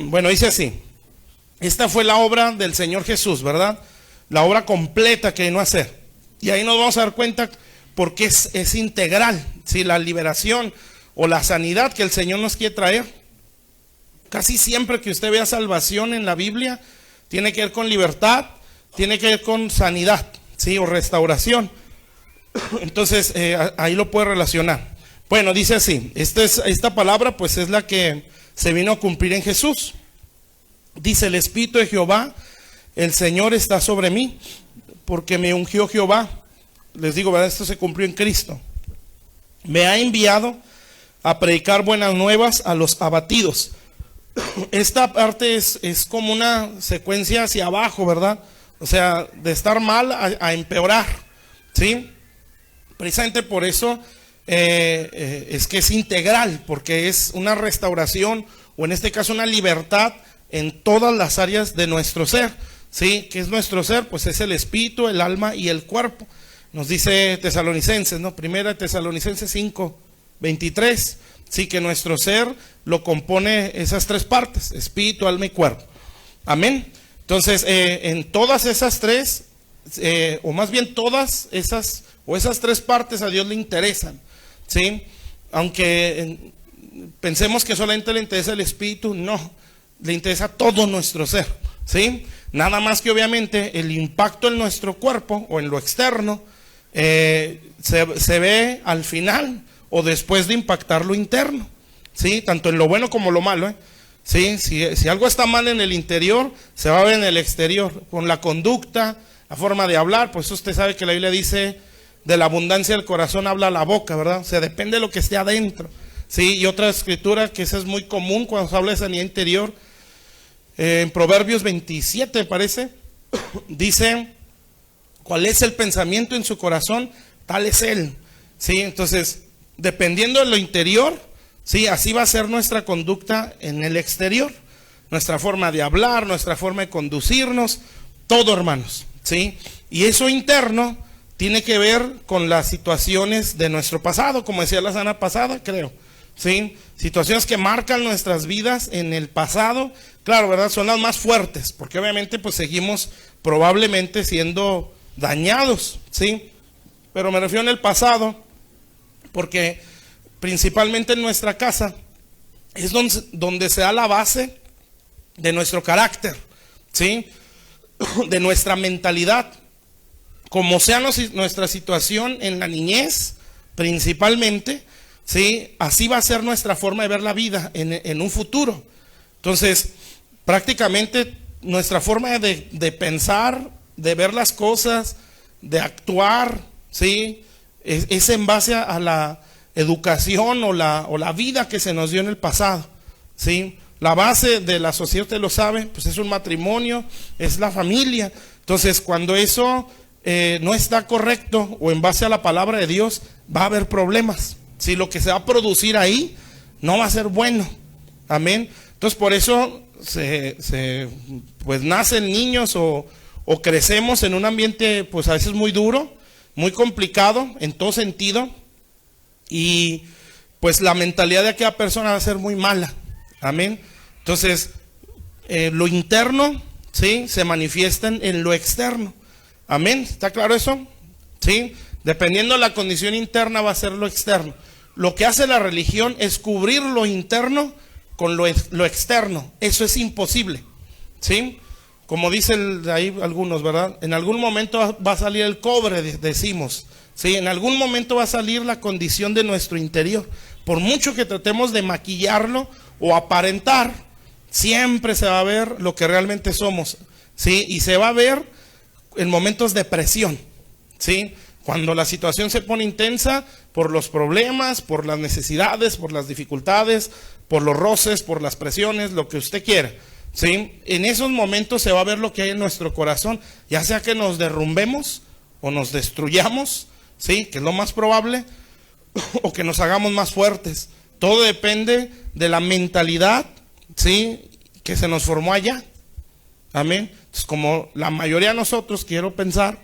Bueno, dice así. Esta fue la obra del Señor Jesús, ¿verdad? La obra completa que vino a hacer. Y ahí nos vamos a dar cuenta porque es integral, ¿sí? La liberación o la sanidad que el Señor nos quiere traer. Casi siempre que usted vea salvación en la Biblia, tiene que ver con libertad, tiene que ver con sanidad, ¿sí? O restauración. Entonces, ahí lo puede relacionar. Bueno, dice así, esta palabra pues es la que se vino a cumplir en Jesús. Dice: el Espíritu de Jehová, el Señor está sobre mí, porque me ungió Jehová. Les digo, ¿verdad? Esto se cumplió en Cristo. Me ha enviado a predicar buenas nuevas a los abatidos. Esta parte es como una secuencia hacia abajo, ¿verdad? O sea, de estar mal a empeorar, ¿sí? Precisamente por eso es que es integral, porque es una restauración, o en este caso una libertad en todas las áreas de nuestro ser, ¿sí? ¿Qué es nuestro ser? Pues es el espíritu, el alma y el cuerpo. Nos dice Tesalonicenses, ¿no? Primera Tesalonicenses 5:23, sí, que nuestro ser lo compone esas tres partes: espíritu, alma y cuerpo. Amén. Entonces, en todas esas tres, o más bien todas esas, o esas tres partes a Dios le interesan, ¿sí? Aunque pensemos que solamente le interesa el espíritu, no, le interesa todo nuestro ser, ¿sí? Nada más que obviamente el impacto en nuestro cuerpo o en lo externo se ve al final o después de impactar lo interno, ¿sí? Tanto en lo bueno como lo malo, ¿sí? Si algo está mal en el interior, se va a ver en el exterior, con la conducta, la forma de hablar. Pues usted sabe que la Biblia dice: de la abundancia del corazón habla la boca, ¿verdad? O sea, depende de lo que esté adentro, ¿sí? Y otra escritura que esa es muy común cuando se habla de sanidad interior, en Proverbios 27 me parece, dice: ¿cuál es el pensamiento en su corazón? Tal es él, ¿sí? Entonces, dependiendo de lo interior, ¿sí? Así va a ser nuestra conducta en el exterior, nuestra forma de hablar, nuestra forma de conducirnos, todo, hermanos, ¿sí? Y eso interno tiene que ver con las situaciones de nuestro pasado, como decía la semana pasada, creo, ¿sí? Situaciones que marcan nuestras vidas en el pasado, claro, ¿verdad? Son las más fuertes, porque obviamente pues seguimos probablemente siendo dañados, ¿sí? Pero me refiero en el pasado, porque principalmente en nuestra casa es donde se da la base de nuestro carácter, ¿sí? De nuestra mentalidad. Como sea nuestra situación en la niñez, principalmente, ¿sí? Así va a ser nuestra forma de ver la vida en un futuro. Entonces, prácticamente nuestra forma de pensar, de ver las cosas, de actuar, ¿sí? Es en base a la educación o la vida que se nos dio en el pasado, ¿sí? La base de la sociedad, usted lo sabe, pues es un matrimonio, es la familia. Entonces, cuando eso no está correcto o en base a la palabra de Dios, va a haber problemas. Si lo que se va a producir ahí no va a ser bueno. Amén. Entonces, por eso pues nacen niños o crecemos en un ambiente pues a veces muy duro, muy complicado en todo sentido, y pues la mentalidad de aquella persona va a ser muy mala. Amén. Entonces, lo interno, ¿sí? Se manifiesta en lo externo. Amén. ¿Está claro eso? ¿Sí? Dependiendo de la condición interna va a ser lo externo. Lo que hace la religión es cubrir lo interno con lo externo. Eso es imposible, ¿sí? Como dicen ahí algunos, ¿verdad? En algún momento va a salir el cobre, decimos, ¿sí? En algún momento va a salir la condición de nuestro interior. Por mucho que tratemos de maquillarlo o aparentar, siempre se va a ver lo que realmente somos, ¿sí? Y se va a ver en momentos de presión, ¿sí? Cuando la situación se pone intensa por los problemas, por las necesidades, por las dificultades, por los roces, por las presiones, lo que usted quiera, ¿sí? En esos momentos se va a ver lo que hay en nuestro corazón, ya sea que nos derrumbemos o nos destruyamos, ¿sí? Que es lo más probable, o que nos hagamos más fuertes. Todo depende de la mentalidad, ¿sí? Que se nos formó allá. Amén. Entonces, como la mayoría de nosotros, quiero pensar,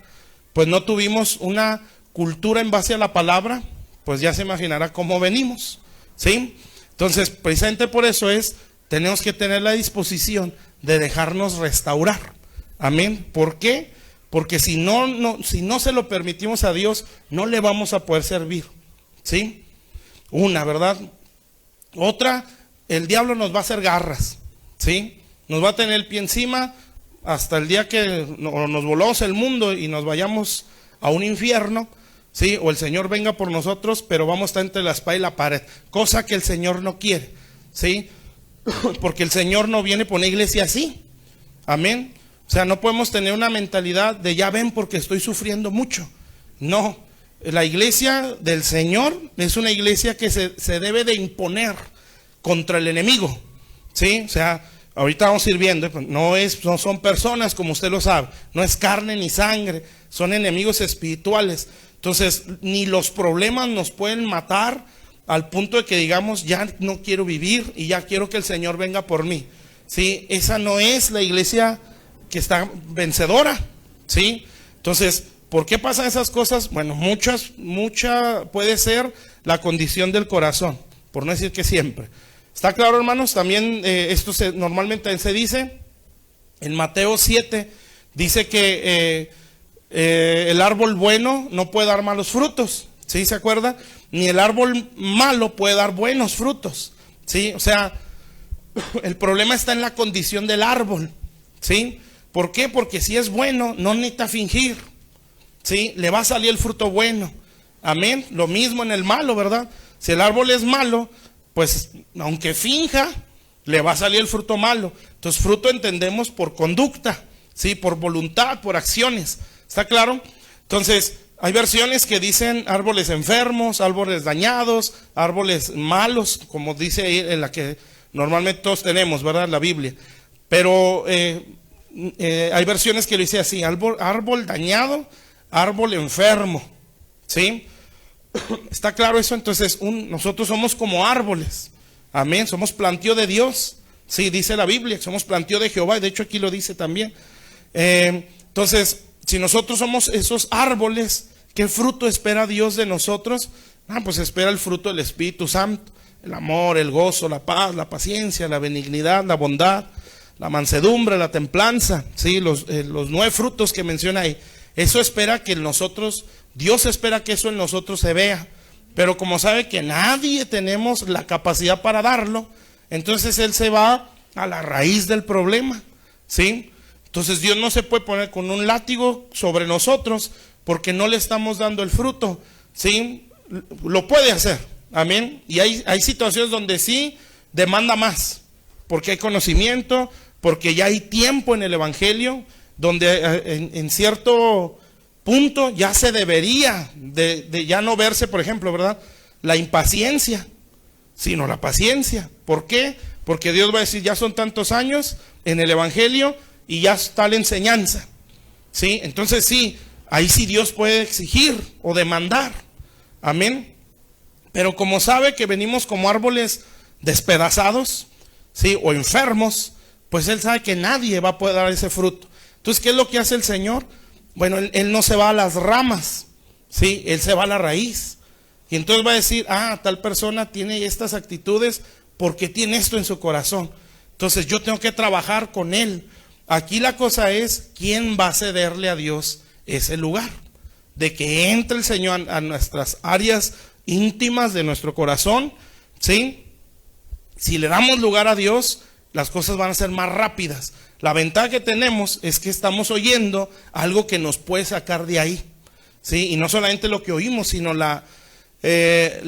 pues no tuvimos una cultura en base a la palabra, pues ya se imaginará cómo venimos, ¿sí? Entonces, precisamente por eso es tenemos que tener la disposición de dejarnos restaurar. Amén. ¿Por qué? Porque si no se lo permitimos a Dios, no le vamos a poder servir. ¿Sí? Una, ¿verdad? Otra, el diablo nos va a hacer garras. ¿Sí? Nos va a tener el pie encima hasta el día que nos volvamos el mundo y nos vayamos a un infierno. ¿Sí? O el Señor venga por nosotros, pero vamos a estar entre la espada y la pared. Cosa que el Señor no quiere. ¿Sí? Porque el Señor no viene por una iglesia así. Amén. O sea, no podemos tener una mentalidad de ya ven porque estoy sufriendo mucho. No, la iglesia del Señor es una iglesia que se debe de imponer contra el enemigo. ¿Sí? O sea, ahorita vamos a ir viendo, no son personas como usted lo sabe, no es carne ni sangre, son enemigos espirituales. Entonces, ni los problemas nos pueden matar al punto de que digamos, ya no quiero vivir y ya quiero que el Señor venga por mí. ¿Sí? Esa no es la iglesia que está vencedora. ¿Sí? Entonces, ¿por qué pasan esas cosas? Bueno, mucha puede ser la condición del corazón, por no decir que siempre. ¿Está claro, hermanos? También esto normalmente se dice en Mateo 7, dice que el árbol bueno no puede dar malos frutos. ¿Sí? ¿Se acuerda? Ni el árbol malo puede dar buenos frutos. ¿Sí? O sea, el problema está en la condición del árbol. ¿Sí? ¿Por qué? Porque si es bueno, no necesita fingir. ¿Sí? Le va a salir el fruto bueno. Amén. Lo mismo en el malo, ¿verdad? Si el árbol es malo, pues aunque finja, le va a salir el fruto malo. Entonces, fruto entendemos por conducta, ¿sí? Por voluntad, por acciones. ¿Está claro? Entonces, hay versiones que dicen árboles enfermos, árboles dañados, árboles malos, como dice ahí en la que normalmente todos tenemos, ¿verdad? La Biblia. Pero hay versiones que lo dice así: árbol dañado, árbol enfermo. ¿Sí? ¿Está claro eso? Entonces nosotros somos como árboles. Amén. Somos plantío de Dios. Sí, dice la Biblia, somos plantío de Jehová. Y de hecho aquí lo dice también. Entonces, si nosotros somos esos árboles, ¿qué fruto espera Dios de nosotros? Pues espera el fruto del Espíritu Santo: el amor, el gozo, la paz, la paciencia, la benignidad, la bondad, la mansedumbre, la templanza. Sí, los 9 frutos que menciona ahí. Eso espera que nosotros, Dios espera que eso en nosotros se vea. Pero como sabe que nadie tenemos la capacidad para darlo, entonces Él se va a la raíz del problema. ¿Sí? Entonces Dios no se puede poner con un látigo sobre nosotros porque no le estamos dando el fruto. ¿Sí? Lo puede hacer. Amén. Y hay situaciones donde sí demanda más, porque hay conocimiento, porque ya hay tiempo en el Evangelio, donde en cierto punto ya se debería de ya no verse, por ejemplo, ¿verdad?, la impaciencia, sino la paciencia. ¿Por qué? Porque Dios va a decir, ya son tantos años en el Evangelio y ya está la enseñanza. ¿Sí? Entonces sí, ahí sí Dios puede exigir o demandar. Amén. Pero como sabe que venimos como árboles despedazados, ¿sí?, o enfermos, pues Él sabe que nadie va a poder dar ese fruto. Entonces, ¿qué es lo que hace el Señor? Bueno, Él no se va a las ramas, ¿sí? Él se va a la raíz. Y entonces va a decir, tal persona tiene estas actitudes porque tiene esto en su corazón. Entonces yo tengo que trabajar con él. Aquí la cosa es, ¿quién va a cederle a Dios ese lugar? De que entre el Señor a nuestras áreas íntimas de nuestro corazón, ¿sí? Si le damos lugar a Dios, las cosas van a ser más rápidas. La ventaja que tenemos es que estamos oyendo algo que nos puede sacar de ahí, ¿sí? Y no solamente lo que oímos, sino la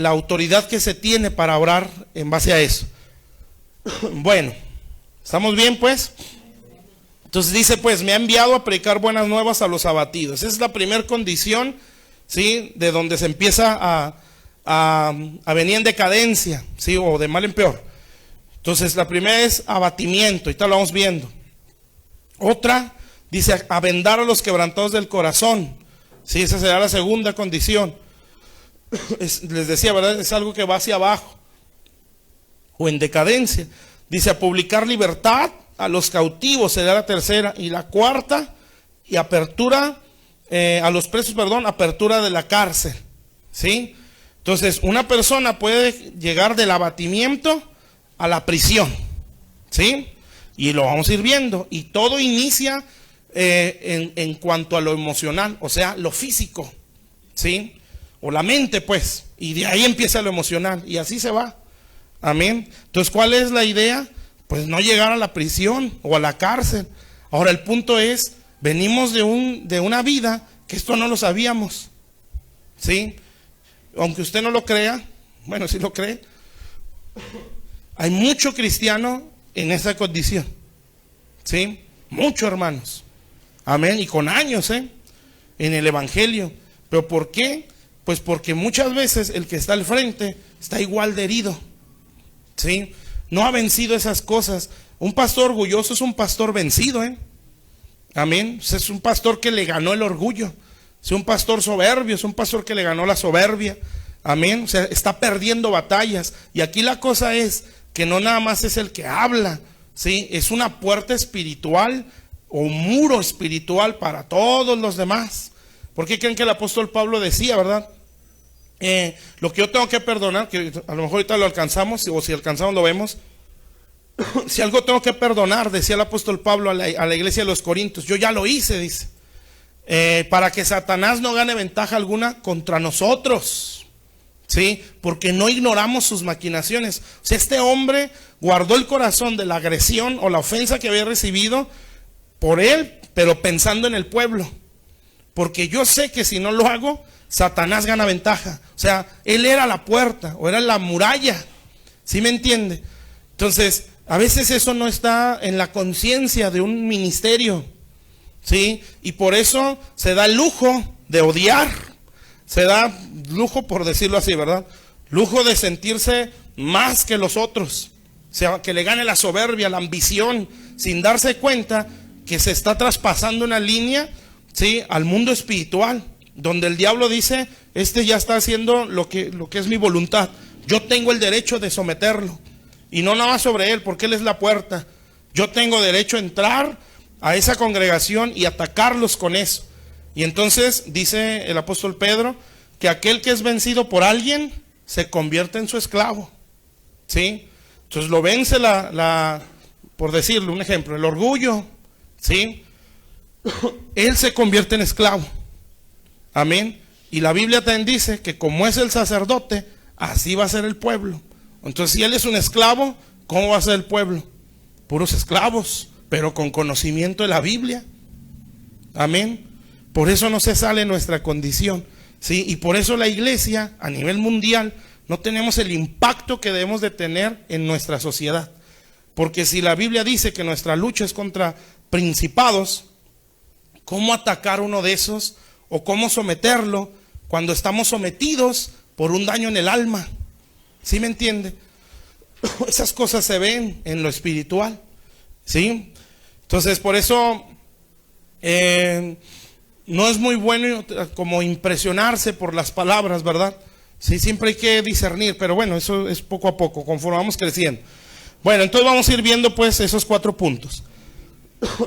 autoridad que se tiene para orar en base a eso. Bueno, ¿estamos bien pues? Entonces dice, pues me ha enviado a predicar buenas nuevas a los abatidos. Esa es la primera condición, ¿sí?, de donde se empieza a venir en decadencia, ¿sí?, o de mal en peor. Entonces la primera es abatimiento, ahorita lo vamos viendo. Otra, dice, a vendar a los quebrantados del corazón. Sí, esa será la segunda condición. Les decía, ¿verdad? Es algo que va hacia abajo o en decadencia. Dice, a publicar libertad a los cautivos, será la tercera. Y la cuarta, y apertura a los presos, apertura de la cárcel. ¿Sí? Entonces, una persona puede llegar del abatimiento a la prisión. ¿sí? Y lo vamos a ir viendo. Y todo inicia en cuanto a lo emocional, o sea, lo físico, ¿sí? O la mente, pues. Y de ahí empieza lo emocional. Y así se va. Amén. Entonces, ¿cuál es la idea? Pues no llegar a la prisión o a la cárcel. Ahora, el punto es, venimos de una vida que esto no lo sabíamos, ¿sí? Aunque usted no lo crea, bueno, si lo cree, hay mucho cristiano en esa condición, ¿sí? Muchos hermanos, amén, y con años, en el evangelio. ¿Pero por qué? Pues porque muchas veces el que está al frente está igual de herido, ¿sí? No ha vencido esas cosas. Un pastor orgulloso es un pastor vencido, amén. Es un pastor que le ganó el orgullo. Es un pastor soberbio, es un pastor que le ganó la soberbia, amén. O sea, está perdiendo batallas. Y aquí la cosa es que no nada más es el que habla, ¿sí? Es una puerta espiritual o un muro espiritual para todos los demás. ¿Por qué creen que el apóstol Pablo decía, verdad? Lo que yo tengo que perdonar, que a lo mejor ahorita lo alcanzamos, o si alcanzamos lo vemos. Si algo tengo que perdonar, decía el apóstol Pablo a la iglesia de los Corintios, yo ya lo hice, dice, para que Satanás no gane ventaja alguna contra nosotros, ¿sí? Porque no ignoramos sus maquinaciones. O sea, este hombre guardó el corazón de la agresión o la ofensa que había recibido por él, pero pensando en el pueblo. Porque yo sé que si no lo hago, Satanás gana ventaja. O sea, él era la puerta o era la muralla, ¿sí me entiende? Entonces, a veces eso no está en la conciencia de un ministerio, ¿sí? Y por eso se da el lujo de odiar, se da lujo, por decirlo así, ¿verdad? Lujo de sentirse más que los otros, o sea, que le gane la soberbia, la ambición, sin darse cuenta que se está traspasando una línea, ¿sí? Al mundo espiritual, donde el diablo dice, este ya está haciendo lo que es mi voluntad, yo tengo el derecho de someterlo. Y no nada más sobre él, porque él es la puerta. Yo tengo derecho a entrar a esa congregación y atacarlos con eso. Y entonces dice el apóstol Pedro que aquel que es vencido por alguien se convierte en su esclavo, ¿sí? Entonces lo vence por decirle un ejemplo, el orgullo, ¿sí? Él se convierte en esclavo. Amén. Y la Biblia también dice que como es el sacerdote, así va a ser el pueblo. Entonces, si él es un esclavo, ¿cómo va a ser el pueblo? Puros esclavos, pero con conocimiento de la Biblia. Amén. Por eso no se sale nuestra condición, ¿sí? Y por eso la iglesia, a nivel mundial, no tenemos el impacto que debemos de tener en nuestra sociedad. Porque si la Biblia dice que nuestra lucha es contra principados, ¿cómo atacar uno de esos? ¿O cómo someterlo cuando estamos sometidos por un daño en el alma? ¿Sí me entiende? Esas cosas se ven en lo espiritual, ¿sí? Entonces, por eso no es muy bueno como impresionarse por las palabras, ¿verdad? Sí, siempre hay que discernir, pero bueno, eso es poco a poco, conforme vamos creciendo. Bueno, entonces vamos a ir viendo pues esos 4 puntos.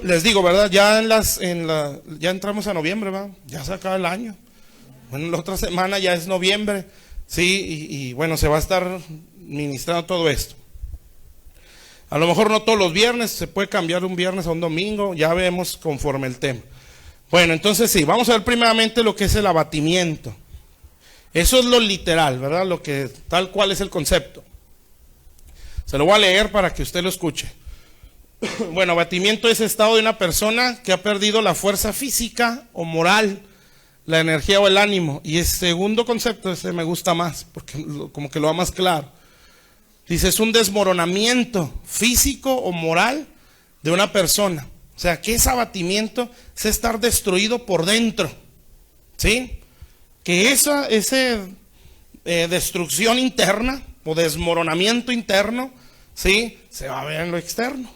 Les digo, ¿verdad? Ya ya entramos a noviembre, ¿verdad? Ya se acaba el año. Bueno, la otra semana ya es noviembre. Sí, y bueno, se va a estar ministrando todo esto. A lo mejor no todos los viernes, se puede cambiar un viernes a un domingo, ya vemos conforme el tema. Bueno, entonces sí, vamos a ver primeramente lo que es el abatimiento. Eso es lo literal, ¿verdad? Lo que tal cual es el concepto. Se lo voy a leer para que usted lo escuche. Bueno, abatimiento es estado de una persona que ha perdido la fuerza física o moral, la energía o el ánimo. Y el segundo concepto, ese me gusta más, porque como que lo va más claro. Dice, es un desmoronamiento físico o moral de una persona. O sea, que ese abatimiento es estar destruido por dentro, ¿sí? Que esa destrucción interna o desmoronamiento interno, ¿sí? Se va a ver en lo externo.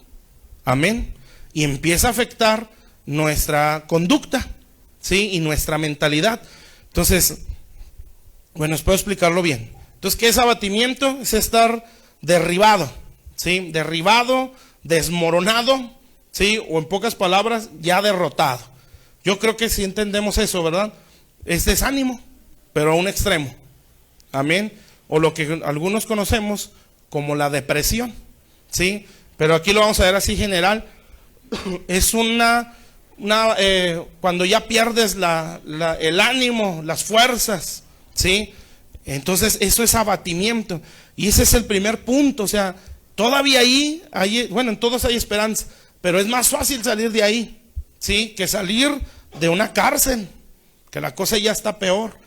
Amén. Y empieza a afectar nuestra conducta, ¿sí? Y nuestra mentalidad. Entonces, bueno, espero explicarlo bien. Entonces, ¿qué es abatimiento? Es estar derribado, ¿sí? Derribado, desmoronado, ¿sí? O en pocas palabras, ya derrotado. Yo creo que sí entendemos eso, ¿verdad? Es desánimo, pero a un extremo. Amén. O lo que algunos conocemos como la depresión, ¿sí? pero aquí lo vamos a ver así general. Es cuando ya pierdes el ánimo, las fuerzas, ¿sí? Entonces eso es abatimiento. Y ese es el primer punto. O sea, todavía bueno, en todos hay esperanza, pero es más fácil salir de ahí, ¿sí? Que salir de una cárcel, que la cosa ya está peor.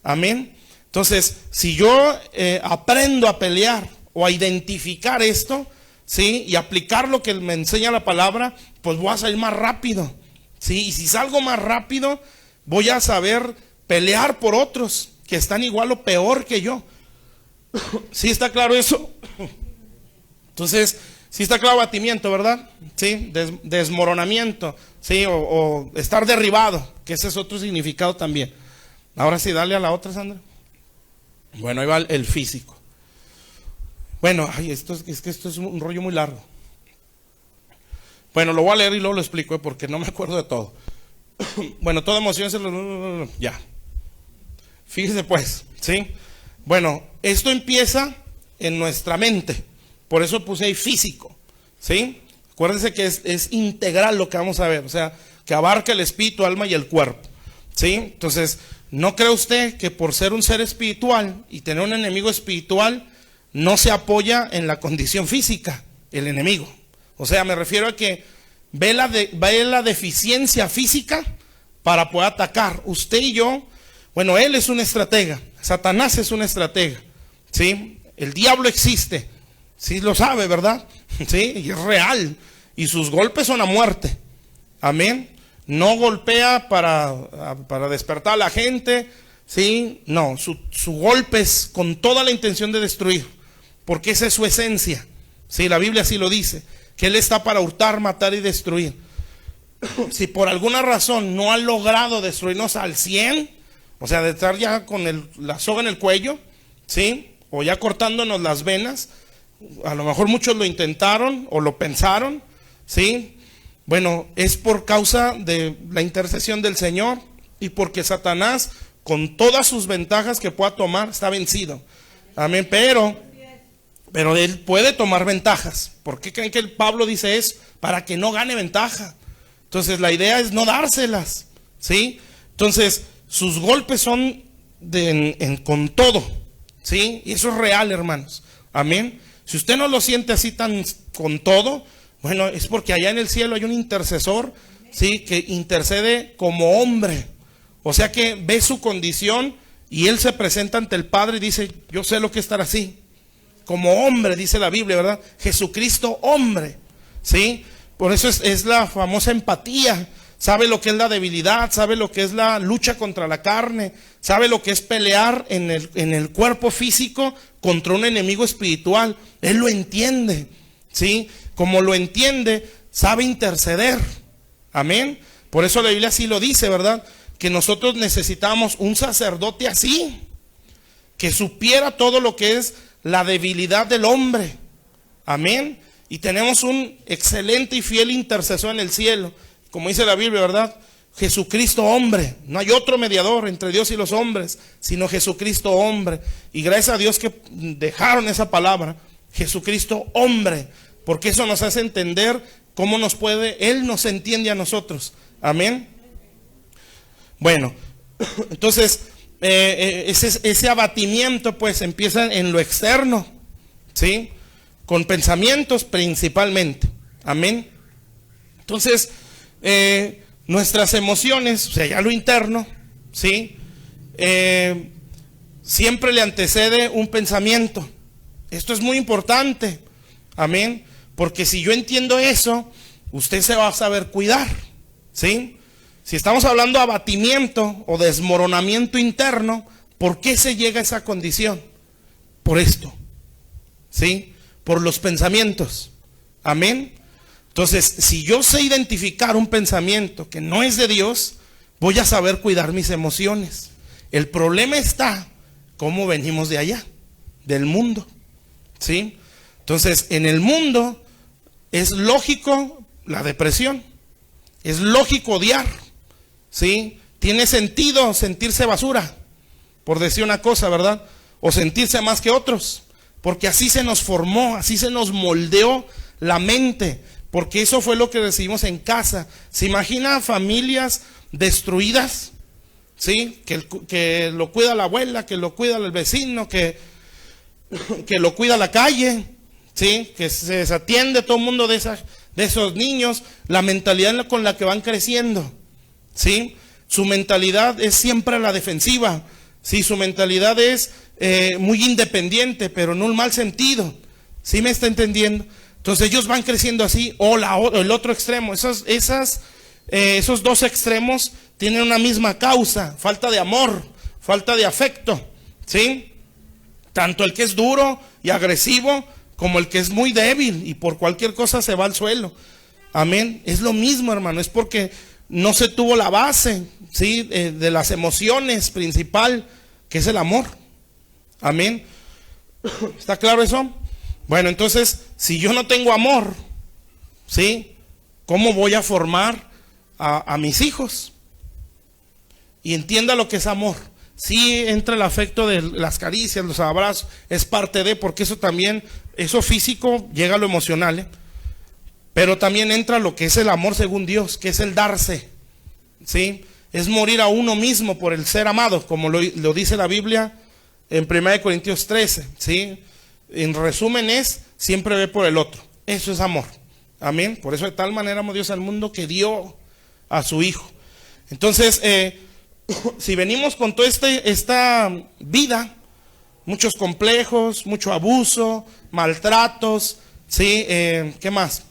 Amén. Entonces, si yo aprendo a pelear o a identificar esto, ¿sí? Y aplicar lo que me enseña la palabra, pues voy a salir más rápido, ¿sí? Y si salgo más rápido, voy a saber pelear por otros que están igual o peor que yo. ¿Sí está claro eso? Entonces, sí está claro abatimiento, ¿verdad? Sí, desmoronamiento, sí, o estar derribado, que ese es otro significado también. Ahora sí, dale a la otra, Sandra. Bueno, ahí va el físico. Bueno, es que esto es un rollo muy largo. Bueno, lo voy a leer y luego lo explico, porque no me acuerdo de todo. Bueno, toda emoción ya. Fíjese pues, ¿sí? Bueno, esto empieza en nuestra mente. Por eso puse ahí físico, ¿sí? Acuérdense que es integral lo que vamos a ver. O sea, que abarca el espíritu, alma y el cuerpo, ¿sí? Entonces, ¿no cree usted que por ser un ser espiritual y tener un enemigo espiritual, no se apoya en la condición física, el enemigo? O sea, me refiero a que ve la deficiencia física para poder atacar. Usted y yo, bueno, él es un estratega, Satanás es un estratega, ¿sí? El diablo existe, sí lo sabe, ¿verdad? Sí, y es real, y sus golpes son a muerte, amén. No golpea para despertar a la gente, ¿sí? No, su golpe es con toda la intención de destruir, porque esa es su esencia, ¿sí? La Biblia así lo dice, que Él está para hurtar, matar y destruir. Si por alguna razón no ha logrado destruirnos al 100, o sea, de estar ya con la soga en el cuello, ¿sí? O ya cortándonos las venas, a lo mejor muchos lo intentaron o lo pensaron, ¿sí? Bueno, es por causa de la intercesión del Señor y porque Satanás, con todas sus ventajas que pueda tomar, está vencido. Amén, pero él puede tomar ventajas. ¿Por qué creen que el Pablo dice eso? Para que no gane ventaja. Entonces la idea es no dárselas, ¿sí? Entonces sus golpes son con todo, ¿sí? Y eso es real, hermanos. Amén. Si usted no lo siente así tan con todo, bueno, es porque allá en el cielo hay un intercesor, ¿sí? Que intercede como hombre. O sea que ve su condición y él se presenta ante el Padre y dice, yo sé lo que es estar así. Como hombre, dice la Biblia, ¿verdad? Jesucristo hombre, ¿sí? Por eso es la famosa empatía. Sabe lo que es la debilidad, sabe lo que es la lucha contra la carne, sabe lo que es pelear en el cuerpo físico contra un enemigo espiritual. Él lo entiende, ¿sí? Como lo entiende, sabe interceder. Amén. Por eso la Biblia así lo dice, ¿verdad? Que nosotros necesitamos un sacerdote así, que supiera todo lo que es la debilidad del hombre. Amén. Y tenemos un excelente y fiel intercesor en el cielo, como dice la Biblia, ¿verdad? Jesucristo hombre. No hay otro mediador entre Dios y los hombres, sino Jesucristo hombre. Y gracias a Dios que dejaron esa palabra, Jesucristo hombre, porque eso nos hace entender cómo Él nos entiende a nosotros. Amén. Bueno, entonces ese abatimiento pues empieza en lo externo, ¿sí? Con pensamientos principalmente. Amén. Entonces nuestras emociones, o sea, ya lo interno, ¿sí? Siempre le antecede un pensamiento. Esto es muy importante. Amén. Porque si yo entiendo eso, usted se va a saber cuidar, ¿sí? Si estamos hablando de abatimiento o desmoronamiento interno, ¿por qué se llega a esa condición? Por esto, ¿sí? Por los pensamientos. Amén. Entonces, si yo sé identificar un pensamiento que no es de Dios, voy a saber cuidar mis emociones. El problema está cómo venimos de allá, del mundo, ¿sí? Entonces, en el mundo es lógico la depresión, es lógico odiar, ¿sí? Tiene sentido sentirse basura, por decir una cosa, ¿verdad? O sentirse más que otros, porque así se nos formó, así se nos moldeó la mente, porque eso fue lo que recibimos en casa. ¿Se imagina familias destruidas? ¿Sí? Que lo cuida la abuela, que lo cuida el vecino, que lo cuida la calle, ¿sí? Que se desatiende todo el mundo de esos niños, la mentalidad con la que van creciendo, ¿sí? Su mentalidad es siempre a la defensiva, ¿sí? Su mentalidad es muy independiente, pero en un mal sentido, ¿sí me está entendiendo? Entonces ellos van creciendo así, o el otro extremo, esos dos extremos tienen una misma causa: falta de amor, falta de afecto, ¿sí? Tanto el que es duro y agresivo como el que es muy débil y por cualquier cosa se va al suelo. Amén. Es lo mismo, hermano, es porque no se tuvo la base, ¿sí? De las emociones principal, que es el amor. Amén. ¿Está claro eso? Bueno, entonces, si yo no tengo amor, ¿sí? ¿Cómo voy a formar a mis hijos? Y entienda lo que es amor. Sí entra el afecto de las caricias, los abrazos, es parte de, porque eso también, eso físico llega a lo emocional, ¿eh? Pero también entra lo que es el amor según Dios, que es el darse, ¿sí? Es morir a uno mismo por el ser amado, como lo dice la Biblia en 1 Corintios 13, ¿sí? En resumen es, siempre ve por el otro. Eso es amor. Amén. Por eso de tal manera amó Dios al mundo que dio a su Hijo. Entonces, si venimos con toda esta vida, muchos complejos, mucho abuso, maltratos, ¿sí? ¿Qué más?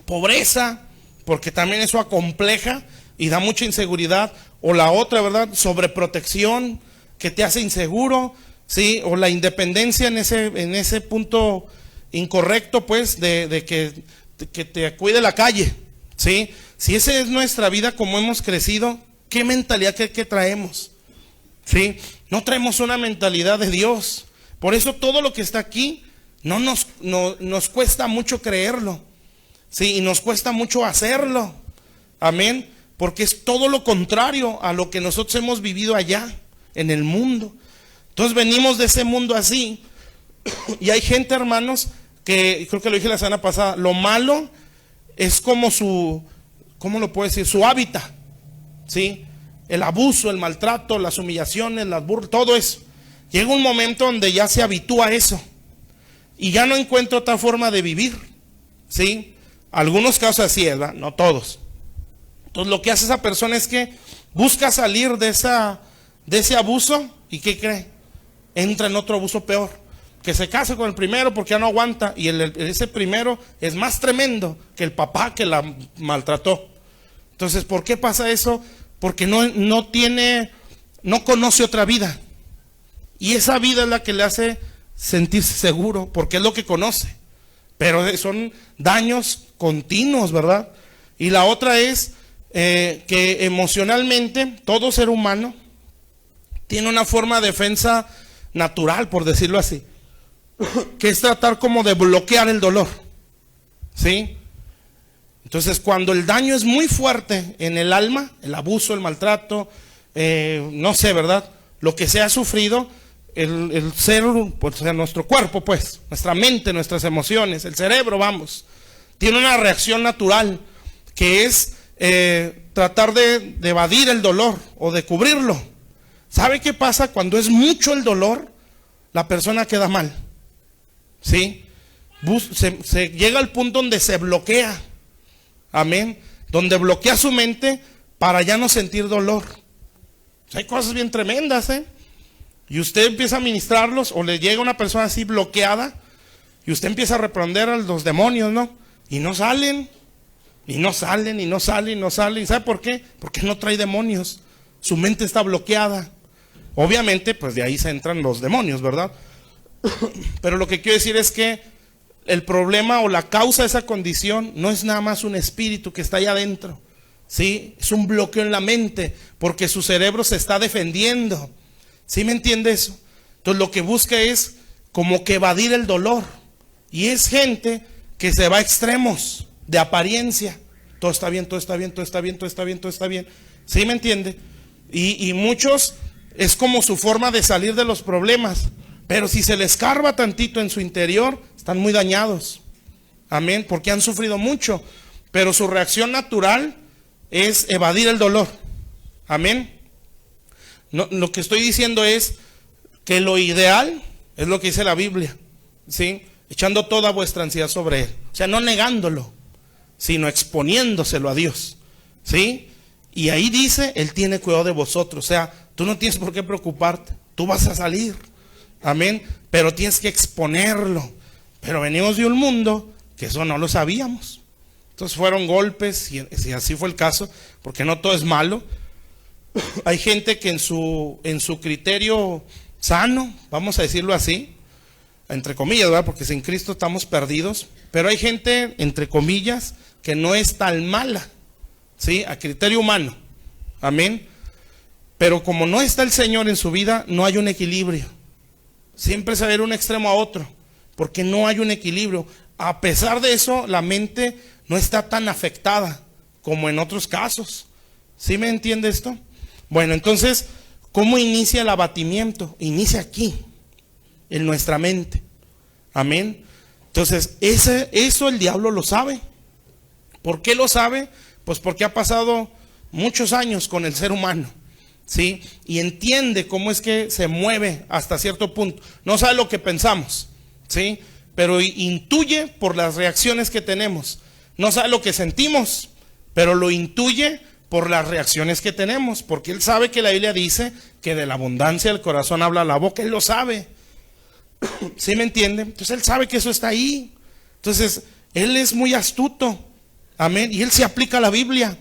Pobreza, porque también eso acompleja y da mucha inseguridad. O la otra, ¿verdad? Sobreprotección, que te hace inseguro, ¿sí? O la independencia en ese punto incorrecto, pues, de que te cuide la calle, ¿sí? Si esa es nuestra vida como hemos crecido, ¿qué mentalidad que traemos? ¿Sí? No traemos una mentalidad de Dios. Por eso todo lo que está aquí nos cuesta mucho creerlo, ¿sí? Y nos cuesta mucho hacerlo. Amén. Porque es todo lo contrario a lo que nosotros hemos vivido allá en el mundo. Entonces venimos de ese mundo así. Y hay gente, hermanos, que creo que lo dije la semana pasada, lo malo es como ¿cómo lo puedo decir? Su hábitat, ¿sí? El abuso, el maltrato, las humillaciones, las burlas, todo eso. Llega un momento donde ya se habitúa a eso y ya no encuentra otra forma de vivir, ¿sí? Algunos casos así, ¿verdad? No todos. Entonces lo que hace esa persona es que busca salir de ese abuso. ¿Y qué cree? Entra en otro abuso peor, que se casa con el primero porque ya no aguanta, y ese primero es más tremendo que el papá que la maltrató. Entonces, ¿por qué pasa eso? Porque no conoce otra vida, y esa vida es la que le hace sentirse seguro, porque es lo que conoce, pero son daños continuos, ¿verdad? Y la otra es que emocionalmente todo ser humano tiene una forma de defensa natural, por decirlo así, que es tratar como de bloquear el dolor, ¿sí? Entonces, cuando el daño es muy fuerte en el alma, el abuso, el maltrato, no sé, ¿verdad? Lo que se ha sufrido, el ser, pues, o sea, nuestro cuerpo, pues, nuestra mente, nuestras emociones, el cerebro, vamos, tiene una reacción natural que es tratar de evadir el dolor o de cubrirlo. ¿Sabe qué pasa? Cuando es mucho el dolor, la persona queda mal, ¿sí? Se llega al punto donde se bloquea, amén, donde bloquea su mente para ya no sentir dolor. Hay cosas bien tremendas, y usted empieza a ministrarlos, o le llega una persona así bloqueada, y usted empieza a reprender a los demonios, ¿no? Y no salen, y no salen, y no salen, y no salen. ¿Sabe por qué? Porque no trae demonios, su mente está bloqueada. Obviamente, pues de ahí se entran los demonios, ¿verdad? Pero lo que quiero decir es que el problema o la causa de esa condición no es nada más un espíritu que está allá adentro, ¿sí? Es un bloqueo en la mente, porque su cerebro se está defendiendo. ¿Sí me entiende eso? Entonces lo que busca es como que evadir el dolor. Y es gente que se va a extremos de apariencia. Todo está bien, todo está bien, todo está bien, todo está bien, todo está bien. ¿Sí me entiende? Y muchos es como su forma de salir de los problemas. Pero si se les escarba tantito en su interior, están muy dañados. Amén, porque han sufrido mucho, pero su reacción natural es evadir el dolor. Amén. No, lo que estoy diciendo es que lo ideal es lo que dice la Biblia, ¿sí? Echando toda vuestra ansiedad sobre Él. O sea, no negándolo, sino exponiéndoselo a Dios, ¿sí? Y ahí dice, Él tiene cuidado de vosotros. O sea, tú no tienes por qué preocuparte, tú vas a salir. Amén. Pero tienes que exponerlo. Pero venimos de un mundo que eso no lo sabíamos. Entonces fueron golpes, si así fue el caso, porque no todo es malo. Hay gente que en su criterio sano, vamos a decirlo así, entre comillas, ¿verdad? Porque sin Cristo estamos perdidos, pero hay gente, entre comillas, que no es tan mala, ¿sí? A criterio humano, amén. Pero como no está el Señor en su vida, no hay un equilibrio. Siempre se va a ir un extremo a otro, porque no hay un equilibrio. A pesar de eso, la mente no está tan afectada como en otros casos. ¿Sí me entiende esto? Bueno, entonces, ¿cómo inicia el abatimiento? Inicia aquí, en nuestra mente. Amén. Entonces, eso el diablo lo sabe. ¿Por qué lo sabe? Pues porque ha pasado muchos años con el ser humano, ¿sí? Y entiende cómo es que se mueve hasta cierto punto. No sabe lo que pensamos, ¿sí? Pero intuye por las reacciones que tenemos. No sabe lo que sentimos, pero lo intuye por las reacciones que tenemos, porque él sabe que la Biblia dice que de la abundancia del corazón habla la boca. Él lo sabe. ¿Sí me entiende? Entonces él sabe que eso está ahí. Entonces él es muy astuto. Amén. Y él se aplica a la Biblia,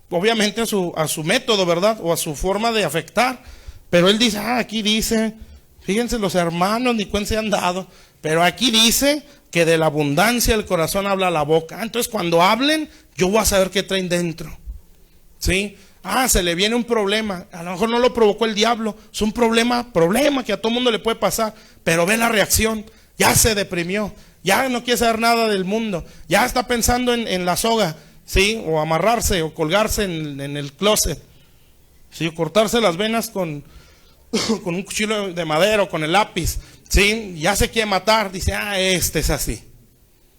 obviamente a su método, ¿verdad? O a su forma de afectar. Pero él dice, aquí dice, fíjense los hermanos, ni cuenta se han dado, pero aquí dice que de la abundancia del corazón habla la boca. Entonces cuando hablen, yo voy a saber qué traen dentro. ¿Sí? Se le viene un problema, a lo mejor no lo provocó el diablo, es un problema que a todo mundo le puede pasar, pero ve la reacción, ya se deprimió, ya no quiere saber nada del mundo, ya está pensando en la soga, ¿sí? O amarrarse o colgarse en el closet, ¿sí? O cortarse las venas con un cuchillo de madera o con el lápiz, ¿sí? Ya se quiere matar, dice, este es así,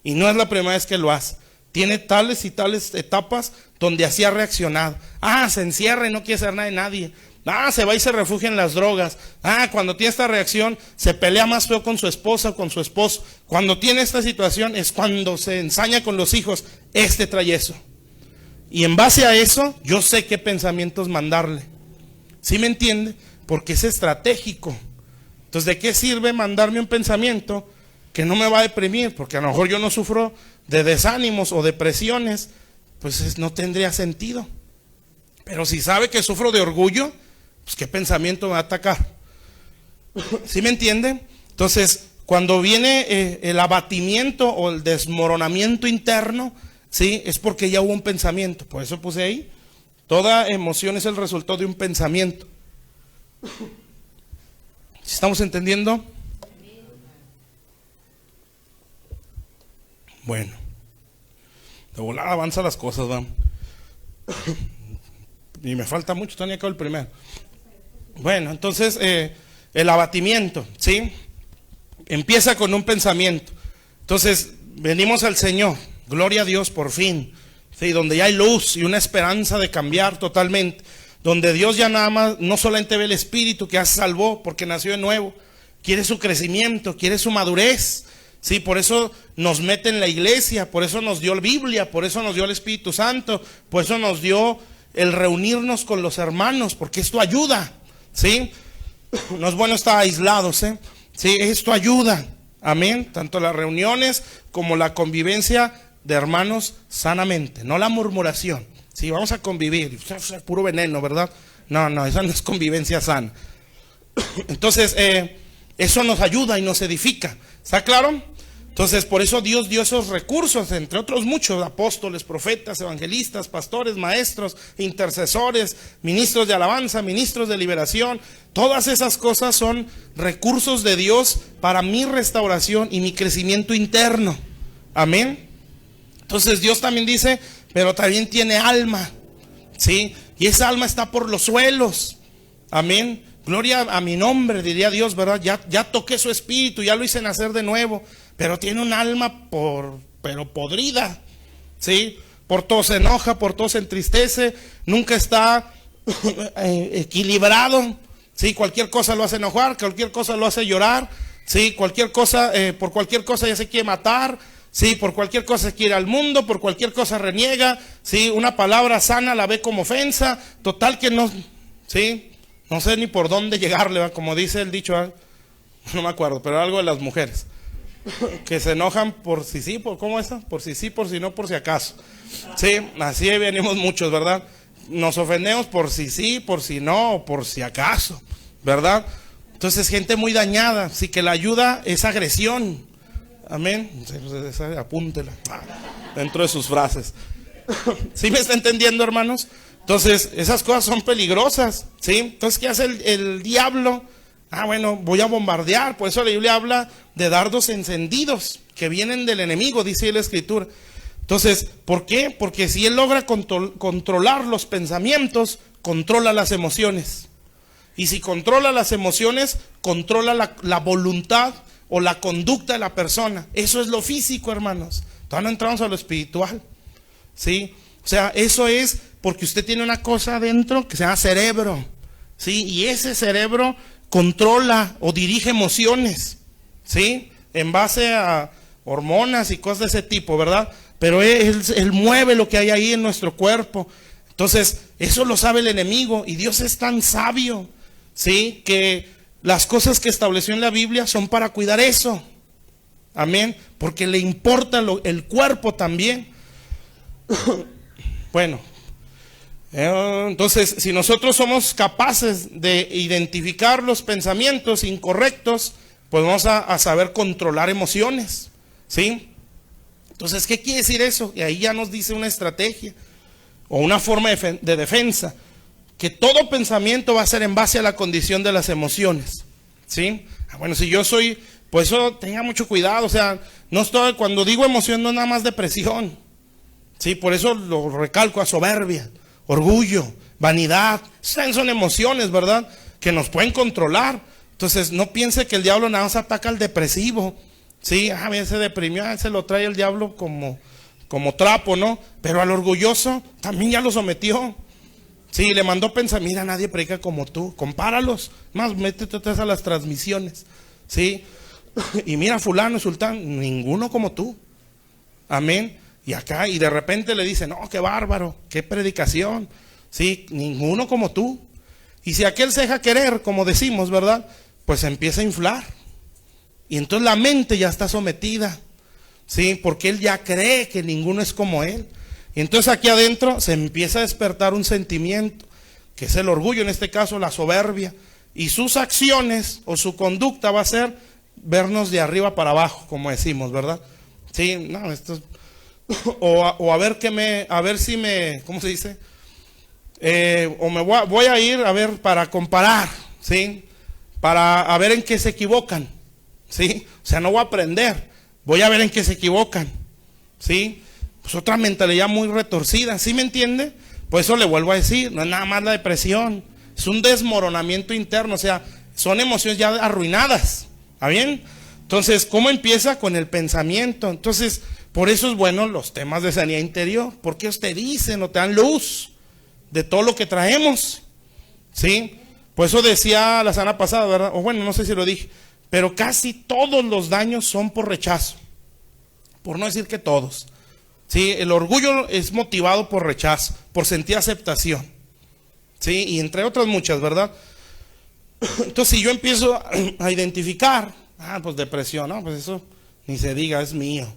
y no es la primera vez que lo hace. Tiene tales y tales etapas donde así ha reaccionado. Se encierra y no quiere saber nada de nadie. Se va y se refugia en las drogas. Cuando tiene esta reacción, se pelea más feo con su esposa o con su esposo. Cuando tiene esta situación es cuando se ensaña con los hijos. Trae eso. Y en base a eso, yo sé qué pensamientos mandarle. ¿Sí me entiende? Porque es estratégico. Entonces, ¿de qué sirve mandarme un pensamiento que no me va a deprimir? Porque a lo mejor yo no sufro de desánimos o depresiones, pues no tendría sentido. Pero si sabe que sufro de orgullo, pues qué pensamiento me va a atacar. ¿Sí me entiende? Entonces, cuando viene el abatimiento o el desmoronamiento interno, ¿sí? Es porque ya hubo un pensamiento. Por eso puse ahí, toda emoción es el resultado de un pensamiento. ¿Estamos entendiendo? Bueno, de volada avanza las cosas, ¿va? Y me falta mucho, todavía acabo el primero. Bueno, entonces el abatimiento, ¿sí? Empieza con un pensamiento. Entonces venimos al Señor, gloria a Dios por fin, ¿sí? Donde ya hay luz y una esperanza de cambiar totalmente, donde Dios ya nada más, no solamente ve el espíritu que ya se salvó porque nació de nuevo, quiere su crecimiento, quiere su madurez. Sí, por eso nos mete en la iglesia, por eso nos dio la Biblia, por eso nos dio el Espíritu Santo, por eso nos dio el reunirnos con los hermanos, porque esto ayuda, ¿sí? No es bueno estar aislados, ¿eh? Sí, esto ayuda, amén, tanto las reuniones como la convivencia de hermanos sanamente, no la murmuración. Sí, vamos a convivir, puro veneno, ¿verdad? No, esa no es convivencia sana. Entonces, eso nos ayuda y nos edifica. ¿Está claro? Entonces, por eso Dios dio esos recursos, entre otros muchos, apóstoles, profetas, evangelistas, pastores, maestros, intercesores, ministros de alabanza, ministros de liberación. Todas esas cosas son recursos de Dios para mi restauración y mi crecimiento interno. Amén. Entonces Dios también dice, pero también tiene alma, ¿sí? Y esa alma está por los suelos. Amén. Gloria a mi nombre, diría Dios, ¿verdad? Ya toqué su espíritu, ya lo hice nacer de nuevo. pero tiene un alma pero podrida, ¿sí? Por todo se enoja, por todo se entristece, nunca está equilibrado, ¿sí? Cualquier cosa lo hace enojar, cualquier cosa lo hace llorar, ¿sí? Cualquier cosa, por cualquier cosa ya se quiere matar, ¿sí? Por cualquier cosa quiere al mundo, por cualquier cosa reniega, ¿sí? Una palabra sana la ve como ofensa, total que no, ¿sí? No sé ni por dónde llegarle, ¿va? Como dice el dicho, ¿va? No me acuerdo, pero algo de las mujeres que se enojan por si sí, por cómo es, por si sí, por si no, por si acaso. Sí, así venimos muchos, ¿verdad? Nos ofendemos por si sí, por si no, o por si acaso, ¿verdad? Entonces, gente muy dañada, sí, que la ayuda es agresión. Amén. Apúntela dentro de sus frases. ¿Sí me está entendiendo, hermanos? Entonces, esas cosas son peligrosas, ¿sí? Entonces, ¿qué hace el diablo? Bueno, voy a bombardear. Por eso la Biblia habla de dardos encendidos que vienen del enemigo, dice la Escritura. Entonces, ¿por qué? Porque si él logra controlar los pensamientos, controla las emociones. Y si controla las emociones, controla la voluntad o la conducta de la persona. Eso es lo físico, hermanos. Todavía no entramos a lo espiritual, ¿sí? O sea, eso es porque usted tiene una cosa adentro que se llama cerebro, ¿sí? Y ese cerebro controla o dirige emociones, ¿sí? En base a hormonas y cosas de ese tipo, ¿verdad? Pero él mueve lo que hay ahí en nuestro cuerpo. Entonces, eso lo sabe el enemigo y Dios es tan sabio, ¿sí? Que las cosas que estableció en la Biblia son para cuidar eso. Amén. Porque le importa el cuerpo también. Bueno, entonces, si nosotros somos capaces de identificar los pensamientos incorrectos, pues vamos a saber controlar emociones, ¿sí? Entonces, ¿qué quiere decir eso? Y ahí ya nos dice una estrategia o una forma de defensa, que todo pensamiento va a ser en base a la condición de las emociones, ¿sí? Bueno, si yo soy, pues eso tenga mucho cuidado, o sea, no estoy, cuando digo emoción no es nada más depresión, ¿sí? Por eso lo recalco, a soberbia, orgullo, vanidad, son emociones, ¿verdad? Que nos pueden controlar. Entonces, no piense que el diablo nada más ataca al depresivo, ¿sí? Bien, se deprimió, se lo trae el diablo como trapo, ¿no? Pero al orgulloso también ya lo sometió. Sí, le mandó pensar, mira, nadie predica como tú, compáralos, más métete a las transmisiones, ¿sí? Y mira, fulano, sultán, ninguno como tú, amén. Y acá, y de repente le dice, no, qué bárbaro, qué predicación, ¿sí? Ninguno como tú. Y si aquel se deja querer, como decimos, ¿verdad? Pues empieza a inflar. Y entonces la mente ya está sometida, ¿sí? Porque él ya cree que ninguno es como él. Y entonces aquí adentro se empieza a despertar un sentimiento, que es el orgullo, en este caso la soberbia. Y sus acciones o su conducta va a ser vernos de arriba para abajo, como decimos, ¿verdad? Sí, no, esto es... O a ver si me, ¿cómo se dice? O me voy a ir a ver para comparar, ¿sí? Para a ver en qué se equivocan, ¿sí? O sea, no voy a aprender, voy a ver en qué se equivocan, ¿sí? Pues otra mentalidad muy retorcida, ¿sí me entiende? Por eso le vuelvo a decir, no es nada más la depresión, es un desmoronamiento interno, o sea, son emociones ya arruinadas, ¿está bien? Entonces, ¿cómo empieza? Con el pensamiento. Entonces, por eso es bueno los temas de sanidad interior, porque ellos te dicen o te dan luz de todo lo que traemos, ¿sí? Por eso decía la semana pasada, ¿verdad? O bueno, no sé si lo dije, pero casi todos los daños son por rechazo, por no decir que todos, ¿sí? El orgullo es motivado por rechazo, por sentir aceptación, ¿sí? Y entre otras muchas, ¿verdad? Entonces, si yo empiezo a identificar, pues depresión, no, pues eso ni se diga, es mío.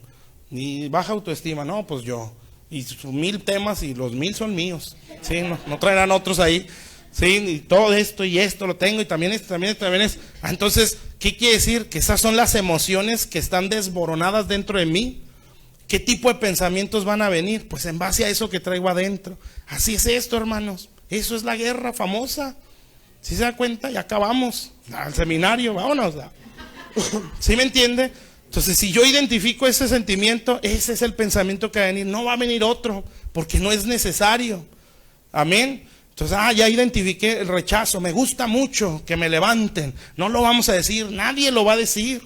Ni baja autoestima, no, pues yo. Y sus 1000 temas y los 1000 son míos, ¿sí? No traerán otros ahí, ¿sí? Y todo esto y esto lo tengo y también esto, también es. Entonces, ¿qué quiere decir? Que esas son las emociones que están desboronadas dentro de mí. ¿Qué tipo de pensamientos van a venir? Pues en base a eso que traigo adentro. Así es esto, hermanos. Eso es la guerra famosa. ¿Sí se da cuenta? Y acabamos al seminario, vámonos. ¿Sí me entiende? Entonces, si yo identifico ese sentimiento, ese es el pensamiento que va a venir. No va a venir otro, porque no es necesario. Amén. Entonces, ya identifiqué el rechazo. Me gusta mucho que me levanten. No lo vamos a decir, nadie lo va a decir.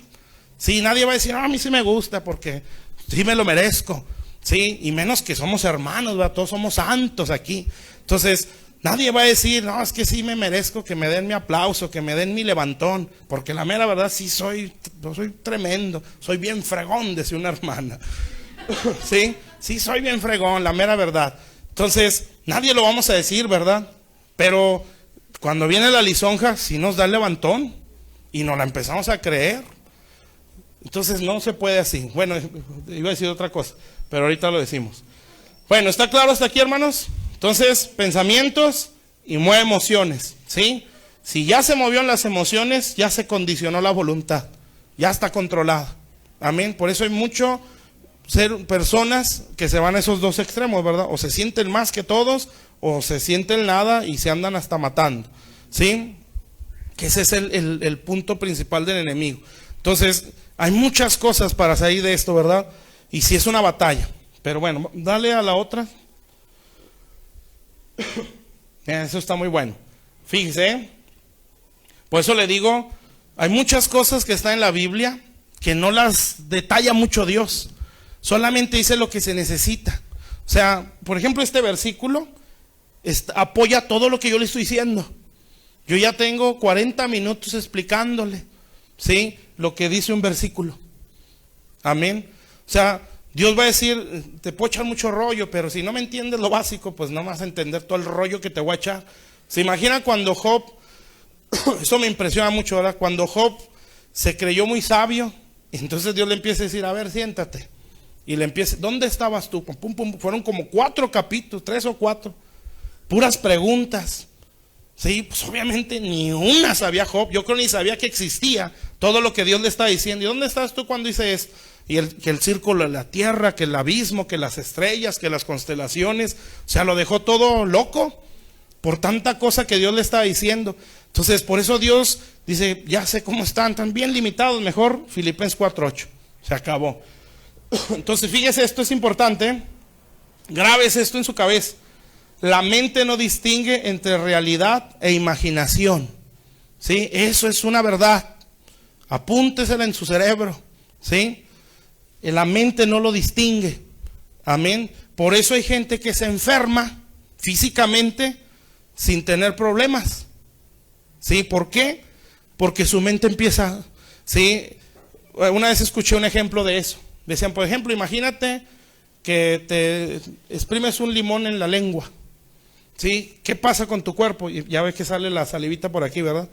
Sí, nadie va a decir, a mí sí me gusta porque sí me lo merezco. Sí, y menos que somos hermanos, ¿verdad? Todos somos santos aquí. Entonces, nadie va a decir, no, es que sí me merezco que me den mi aplauso, que me den mi levantón, porque la mera verdad sí soy tremendo, soy bien fregón, decía una hermana. Sí, soy bien fregón, la mera verdad. Entonces, nadie lo vamos a decir, ¿verdad? Pero cuando viene la lisonja, sí nos da el levantón y nos la empezamos a creer. Entonces, no se puede así. Bueno, iba a decir otra cosa, pero ahorita lo decimos. Bueno, ¿está claro hasta aquí, hermanos? Entonces, pensamientos y mueve emociones, ¿sí? Si ya se movió en las emociones, ya se condicionó la voluntad, ya está controlada. Amén. Por eso hay mucho personas que se van a esos dos extremos, ¿verdad? O se sienten más que todos, o se sienten nada y se andan hasta matando, ¿sí? Que ese es el punto principal del enemigo. Entonces, hay muchas cosas para salir de esto, ¿verdad? Y si es una batalla. Pero bueno, dale a la otra. Eso está muy bueno. Fíjese, ¿eh? Por eso le digo, hay muchas cosas que están en la Biblia que no las detalla mucho Dios. Solamente dice lo que se necesita. O sea, por ejemplo, este versículo apoya todo lo que yo le estoy diciendo. Yo ya tengo 40 minutos explicándole, ¿sí?, lo que dice un versículo. Amén. O sea, Dios va a decir, te puedo echar mucho rollo, pero si no me entiendes lo básico, pues no vas a entender todo el rollo que te voy a echar. ¿Se imagina cuando Job, eso me impresiona mucho, ¿verdad? Cuando Job se creyó muy sabio, entonces Dios le empieza a decir, a ver, siéntate. Y le empieza, ¿dónde estabas tú? Pum, pum, pum. Fueron como 4 capítulos, 3 o 4, puras preguntas. Sí, pues obviamente ni una sabía Job. Yo creo ni sabía que existía todo lo que Dios le está diciendo. ¿Y dónde estás tú cuando dice esto? Y que el círculo de la tierra, que el abismo, que las estrellas, que las constelaciones. O sea, lo dejó todo loco por tanta cosa que Dios le estaba diciendo. Entonces, por eso Dios dice, ya sé cómo están bien limitados, mejor Filipenses 4:8. Se acabó. Entonces, fíjese, esto es importante. Grabes esto en su cabeza. La mente no distingue entre realidad e imaginación. ¿Sí? Eso es una verdad. Apúntesela en su cerebro. ¿Sí? La mente no lo distingue. Amén. Por eso hay gente que se enferma físicamente sin tener problemas. ¿Sí? ¿Por qué? Porque su mente empieza. ¿Sí? Una vez escuché un ejemplo de eso. Decían, por ejemplo, imagínate que te exprimes un limón en la lengua. ¿Sí? ¿Qué pasa con tu cuerpo? Y ya ves que sale la salivita por aquí, ¿verdad?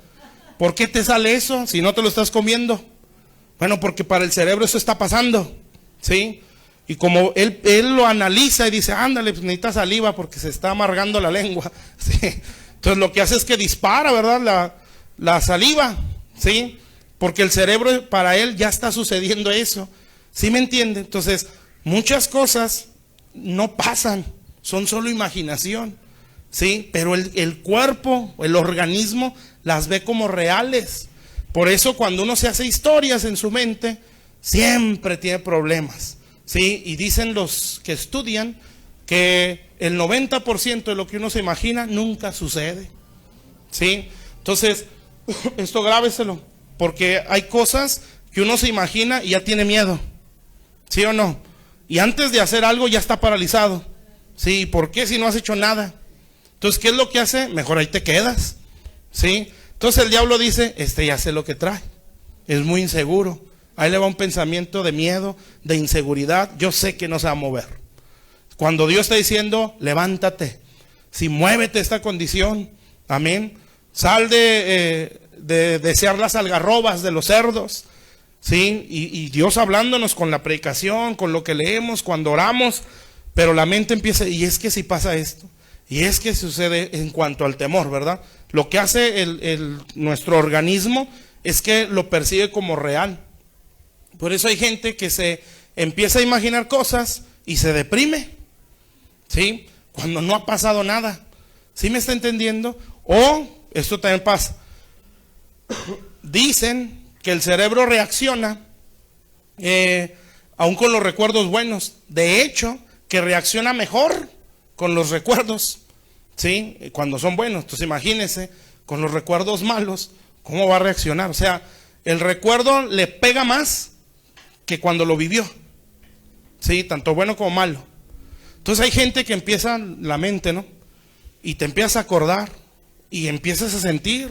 ¿Por qué te sale eso si no te lo estás comiendo? Bueno, porque para el cerebro eso está pasando, ¿sí? Y como él lo analiza y dice, ándale, pues necesita saliva porque se está amargando la lengua, ¿sí? Entonces lo que hace es que dispara, ¿verdad? La saliva, ¿sí? Porque el cerebro, para él ya está sucediendo eso, ¿sí me entiende? Entonces, muchas cosas no pasan, son solo imaginación. Sí, pero el cuerpo, el organismo las ve como reales. Por eso cuando uno se hace historias en su mente, siempre tiene problemas. Sí, y dicen los que estudian que el 90% de lo que uno se imagina nunca sucede. Sí, entonces, esto grábeselo, porque hay cosas que uno se imagina y ya tiene miedo. ¿Sí o no? Y antes de hacer algo ya está paralizado. Sí, ¿por qué si no has hecho nada? Entonces, ¿qué es lo que hace? Mejor ahí te quedas, ¿sí? Entonces el diablo dice, ya sé lo que trae, es muy inseguro. Ahí le va un pensamiento de miedo, de inseguridad, yo sé que no se va a mover. Cuando Dios está diciendo, levántate, si muévete esta condición, amén. Sal de desear las algarrobas de los cerdos, ¿sí? Y Dios hablándonos con la predicación, con lo que leemos, cuando oramos, pero la mente empieza, y es que si pasa esto. Y es que sucede en cuanto al temor, ¿verdad? Lo que hace nuestro organismo es que lo percibe como real. Por eso hay gente que se empieza a imaginar cosas y se deprime, ¿sí? Cuando no ha pasado nada. ¿Sí me está entendiendo? O, esto también pasa, dicen que el cerebro reacciona aún con los recuerdos buenos. De hecho, que reacciona mejor con los recuerdos, ¿sí? Cuando son buenos. Entonces imagínense, con los recuerdos malos, ¿cómo va a reaccionar? O sea, el recuerdo le pega más que cuando lo vivió. Sí, tanto bueno como malo. Entonces hay gente que empieza la mente, ¿no? Y te empiezas a acordar, y empiezas a sentir,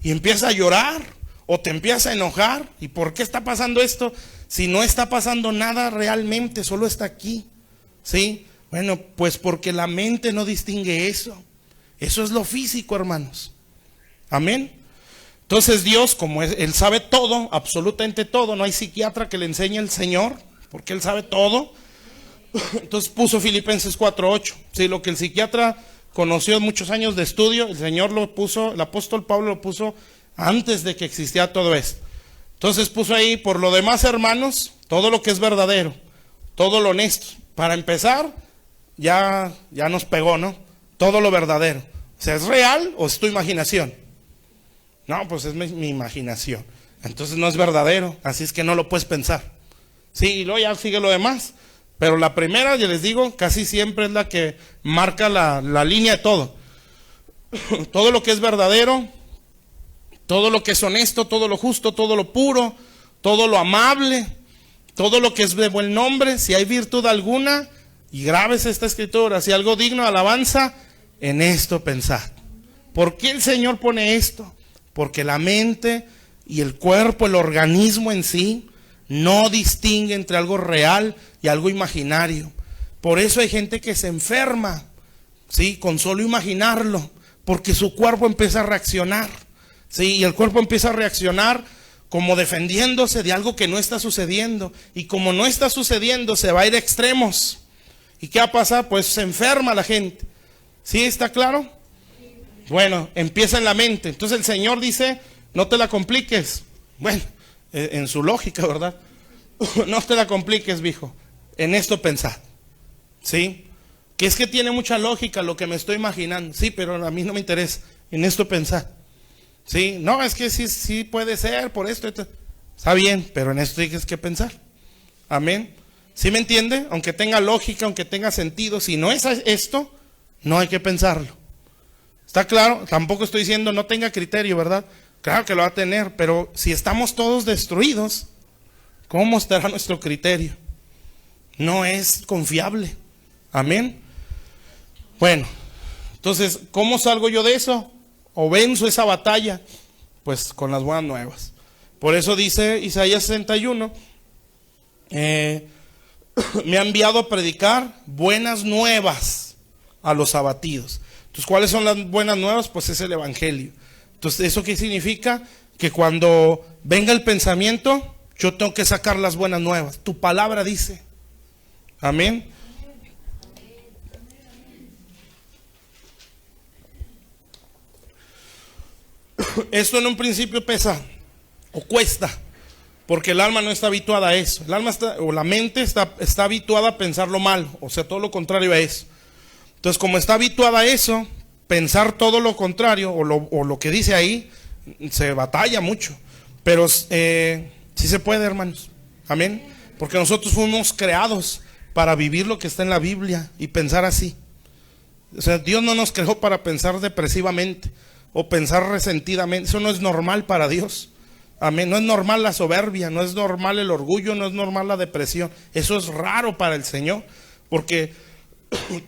y empiezas a llorar, o te empiezas a enojar. ¿Y por qué está pasando esto? Si no está pasando nada realmente, solo está aquí. ¿Sí? Bueno, pues porque la mente no distingue eso. Eso es lo físico, hermanos. Amén. Entonces Dios, como Él sabe todo, absolutamente todo, no hay psiquiatra que le enseñe al Señor, porque Él sabe todo. Entonces puso Filipenses 4:8. Sí, lo que el psiquiatra conoció muchos años de estudio, el Señor lo puso, el apóstol Pablo lo puso antes de que existiera todo esto. Entonces puso ahí: por lo demás, hermanos, todo lo que es verdadero, todo lo honesto. Para empezar, ya nos pegó, ¿no? Todo lo verdadero. O sea, ¿es real o es tu imaginación? No, pues es mi imaginación. Entonces no es verdadero, así es que no lo puedes pensar. Sí, y luego ya sigue lo demás. Pero la primera, ya les digo, casi siempre es la que marca la línea de todo. Todo lo que es verdadero, todo lo que es honesto, todo lo justo, todo lo puro, todo lo amable, todo lo que es de buen nombre, si hay virtud alguna, y grabes esta escritura, si algo digno de alabanza, en esto pensad. ¿Por qué el Señor pone esto? Porque la mente y el cuerpo, el organismo en sí, no distingue entre algo real y algo imaginario. Por eso hay gente que se enferma, ¿sí? Con solo imaginarlo, porque su cuerpo empieza a reaccionar, ¿sí? Y el cuerpo empieza a reaccionar como defendiéndose de algo que no está sucediendo. Y como no está sucediendo, se va a ir a extremos. ¿Y qué va a pasar? Pues se enferma la gente. ¿Sí está claro? Bueno, empieza en la mente. Entonces el Señor dice: no te la compliques. Bueno, en su lógica, ¿verdad? No te la compliques, viejo. En esto pensad. ¿Sí? Que es que tiene mucha lógica lo que me estoy imaginando. Sí, pero a mí no me interesa. En esto pensad. ¿Sí? No, es que sí puede ser por esto. Está bien, pero en esto tienes que pensar. Amén. ¿Sí me entiende? Aunque tenga lógica, aunque tenga sentido, si no es esto, no hay que pensarlo. ¿Está claro? Tampoco estoy diciendo no tenga criterio, ¿verdad? Claro que lo va a tener, pero si estamos todos destruidos, ¿cómo estará nuestro criterio? No es confiable. Amén. Bueno, entonces, ¿cómo salgo yo de eso? ¿O venzo esa batalla? Pues con las buenas nuevas. Por eso dice Isaías 61, me ha enviado a predicar buenas nuevas a los abatidos. Entonces, ¿cuáles son las buenas nuevas? Pues es el evangelio. Entonces, ¿eso qué significa? Que cuando venga el pensamiento, yo tengo que sacar las buenas nuevas. Tu palabra dice. Amén. Esto en un principio pesa o cuesta, porque el alma no está habituada a eso. El alma o la mente está habituada a pensar lo malo, o sea, todo lo contrario a eso. Entonces, como está habituada a eso, pensar todo lo contrario o lo que dice ahí, se batalla mucho. Pero sí se puede, hermanos. Amén. Porque nosotros fuimos creados para vivir lo que está en la Biblia y pensar así. O sea, Dios no nos creó para pensar depresivamente o pensar resentidamente. Eso no es normal para Dios. Amén. No es normal la soberbia, no es normal el orgullo, no es normal la depresión. Eso es raro para el Señor, porque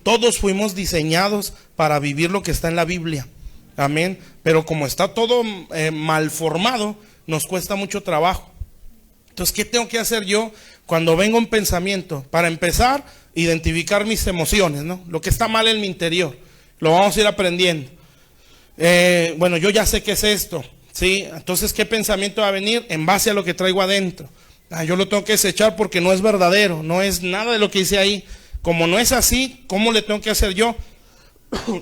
todos fuimos diseñados para vivir lo que está en la Biblia. Amén. Pero como está todo mal formado, nos cuesta mucho trabajo. Entonces, ¿qué tengo que hacer yo cuando venga un pensamiento? Para empezar, identificar mis emociones, ¿no? Lo que está mal en mi interior. Lo vamos a ir aprendiendo. Bueno, yo ya sé qué es esto, ¿sí? Entonces, ¿qué pensamiento va a venir? En base a lo que traigo adentro. Yo lo tengo que desechar porque no es verdadero, no es nada de lo que dice ahí. Como no es así, ¿cómo le tengo que hacer yo?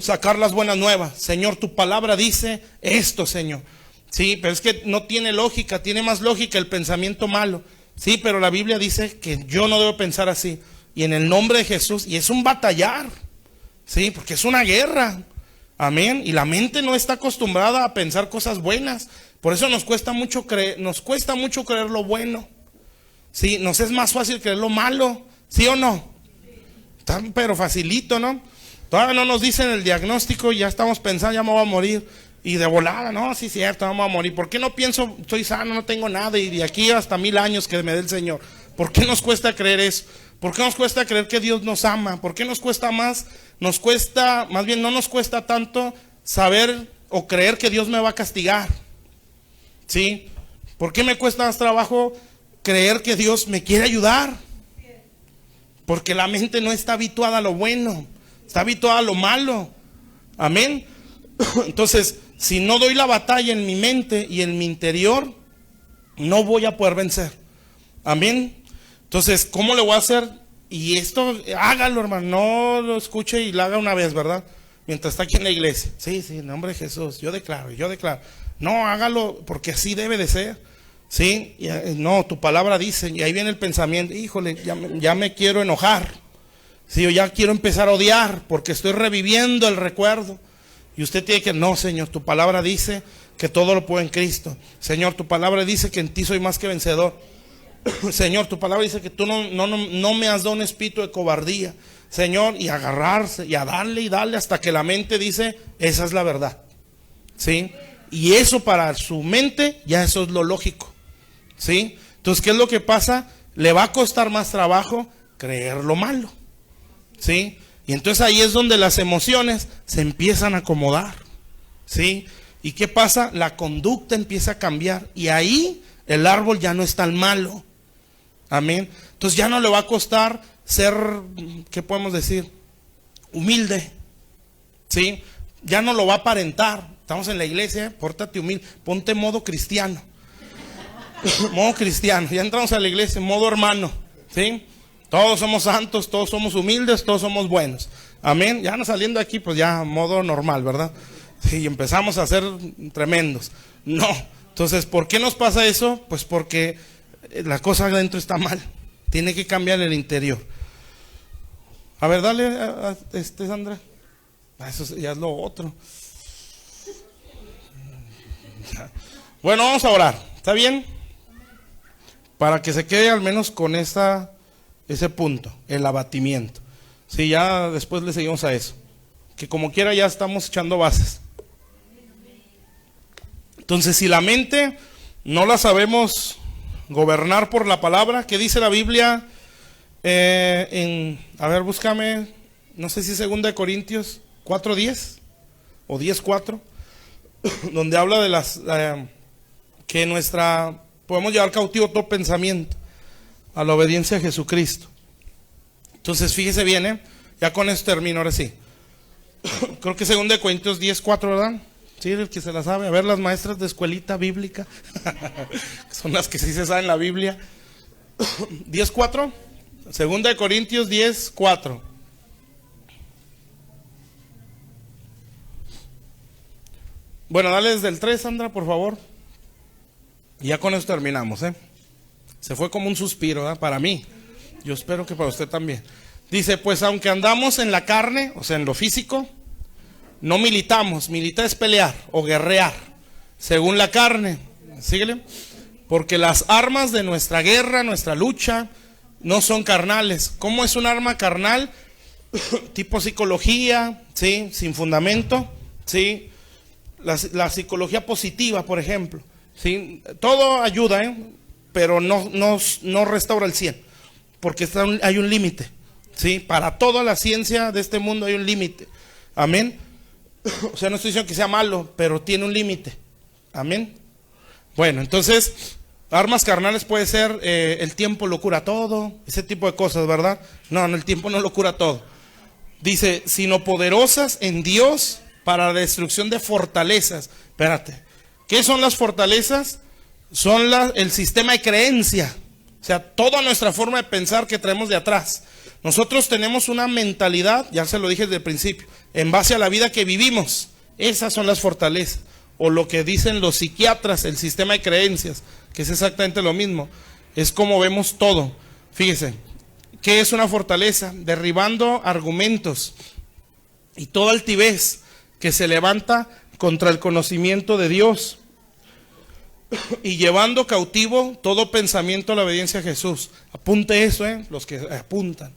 Sacar las buenas nuevas. Señor, tu palabra dice esto, Señor. Sí, pero es que no tiene lógica, tiene más lógica el pensamiento malo. Sí, pero la Biblia dice que yo no debo pensar así. Y en el nombre de Jesús, y es un batallar, sí, porque es una guerra. Amén. Y la mente no está acostumbrada a pensar cosas buenas. Por eso nos cuesta mucho creer lo bueno. Sí, nos es más fácil creer lo malo. ¿Sí o no? Pero facilito, ¿no? Todavía no nos dicen el diagnóstico y ya estamos pensando, ya me voy a morir. Y de volada, no, sí, cierto, vamos a morir. ¿Por qué no pienso, estoy sano, no tengo nada y de aquí hasta 1000 años que me dé el Señor? ¿Por qué nos cuesta creer eso? ¿Por qué nos cuesta creer que Dios nos ama? ¿Por qué nos cuesta más? Nos cuesta, más bien no nos cuesta tanto saber o creer que Dios me va a castigar. ¿Sí? ¿Por qué me cuesta más trabajo creer que Dios me quiere ayudar? Porque la mente no está habituada a lo bueno, está habituada a lo malo. Amén. Entonces, si no doy la batalla en mi mente y en mi interior, no voy a poder vencer. Amén. Entonces, ¿cómo le voy a hacer? Y esto, hágalo, hermano, no lo escuche y lo haga una vez, ¿verdad? Mientras está aquí en la iglesia. Sí, en nombre de Jesús, yo declaro. No, hágalo porque así debe de ser. Sí, no, tu palabra dice, y ahí viene el pensamiento, híjole, ya me quiero enojar. Sí, yo ya quiero empezar a odiar porque estoy reviviendo el recuerdo. Y usted tiene que, no, Señor, tu palabra dice que todo lo puedo en Cristo. Señor, tu palabra dice que en ti soy más que vencedor. Señor, tu palabra dice que tú no me has dado un espíritu de cobardía. Señor, y agarrarse, y a darle y darle hasta que la mente dice, esa es la verdad. ¿Sí? Y eso para su mente, ya eso es lo lógico. ¿Sí? Entonces, ¿qué es lo que pasa? Le va a costar más trabajo creer lo malo. ¿Sí? Y entonces ahí es donde las emociones se empiezan a acomodar. ¿Sí? ¿Y qué pasa? La conducta empieza a cambiar. Y ahí el árbol ya no es tan malo. Amén. Entonces ya no le va a costar ser, ¿qué podemos decir? Humilde. ¿Sí? Ya no lo va a aparentar. Estamos en la iglesia, pórtate humilde, ponte modo cristiano. Modo cristiano, ya entramos a la iglesia, modo hermano. ¿Sí? Todos somos santos, todos somos humildes, todos somos buenos. Amén. Ya no saliendo aquí, pues ya modo normal, ¿verdad? Sí, empezamos a ser tremendos. No. Entonces, ¿por qué nos pasa eso? Pues porque la cosa adentro está mal. Tiene que cambiar el interior. A ver, dale a Sandra. Eso ya es lo otro. Bueno, vamos a orar. ¿Está bien? Para que se quede al menos con ese punto, el abatimiento. Sí, ya después le seguimos a eso. Que como quiera ya estamos echando bases. Entonces, si la mente no la sabemos gobernar por la palabra, ¿qué dice la Biblia? A ver, búscame, no sé si 2 Corintios 4:10 o 10:4, donde habla de que podemos llevar cautivo todo pensamiento a la obediencia a Jesucristo. Entonces, fíjese bien, ya con esto termino, ahora sí. Creo que 2 Corintios 10:4, ¿verdad? Sí, el que se la sabe. A ver, las maestras de escuelita bíblica son las que sí se saben la Biblia. 10:4, 2 Corintios 10:4. Bueno, dale desde el 3, Sandra, por favor. Y ya con eso terminamos, Se fue como un suspiro, ¿verdad? Para mí. Yo espero que para usted también. Dice, pues aunque andamos en la carne, o sea, en lo físico, no militamos. Militar es pelear o guerrear, según la carne. Síguele. Porque las armas de nuestra guerra, nuestra lucha, no son carnales. ¿Cómo es un arma carnal? Tipo psicología, ¿sí? Sin fundamento, ¿sí? La psicología positiva, por ejemplo, ¿sí? Todo ayuda, pero no restaura el 100, porque hay un límite, ¿sí? Para toda la ciencia de este mundo hay un límite. Amén. O sea, no estoy diciendo que sea malo, pero tiene un límite. Amén. Bueno, entonces, armas carnales puede ser el tiempo lo cura todo, ese tipo de cosas, ¿verdad? No, el tiempo no lo cura todo. Dice, sino poderosas en Dios para la destrucción de fortalezas. Espérate, ¿qué son las fortalezas? Son el sistema de creencia, o sea, toda nuestra forma de pensar que traemos de atrás. Nosotros tenemos una mentalidad, ya se lo dije desde el principio, en base a la vida que vivimos. Esas son las fortalezas, o lo que dicen los psiquiatras, el sistema de creencias, que es exactamente lo mismo. Es como vemos todo. Fíjese, ¿qué es una fortaleza? Derribando argumentos y toda altivez que se levanta contra el conocimiento de Dios, y llevando cautivo todo pensamiento a la obediencia a Jesús. Apunte eso, los que apuntan.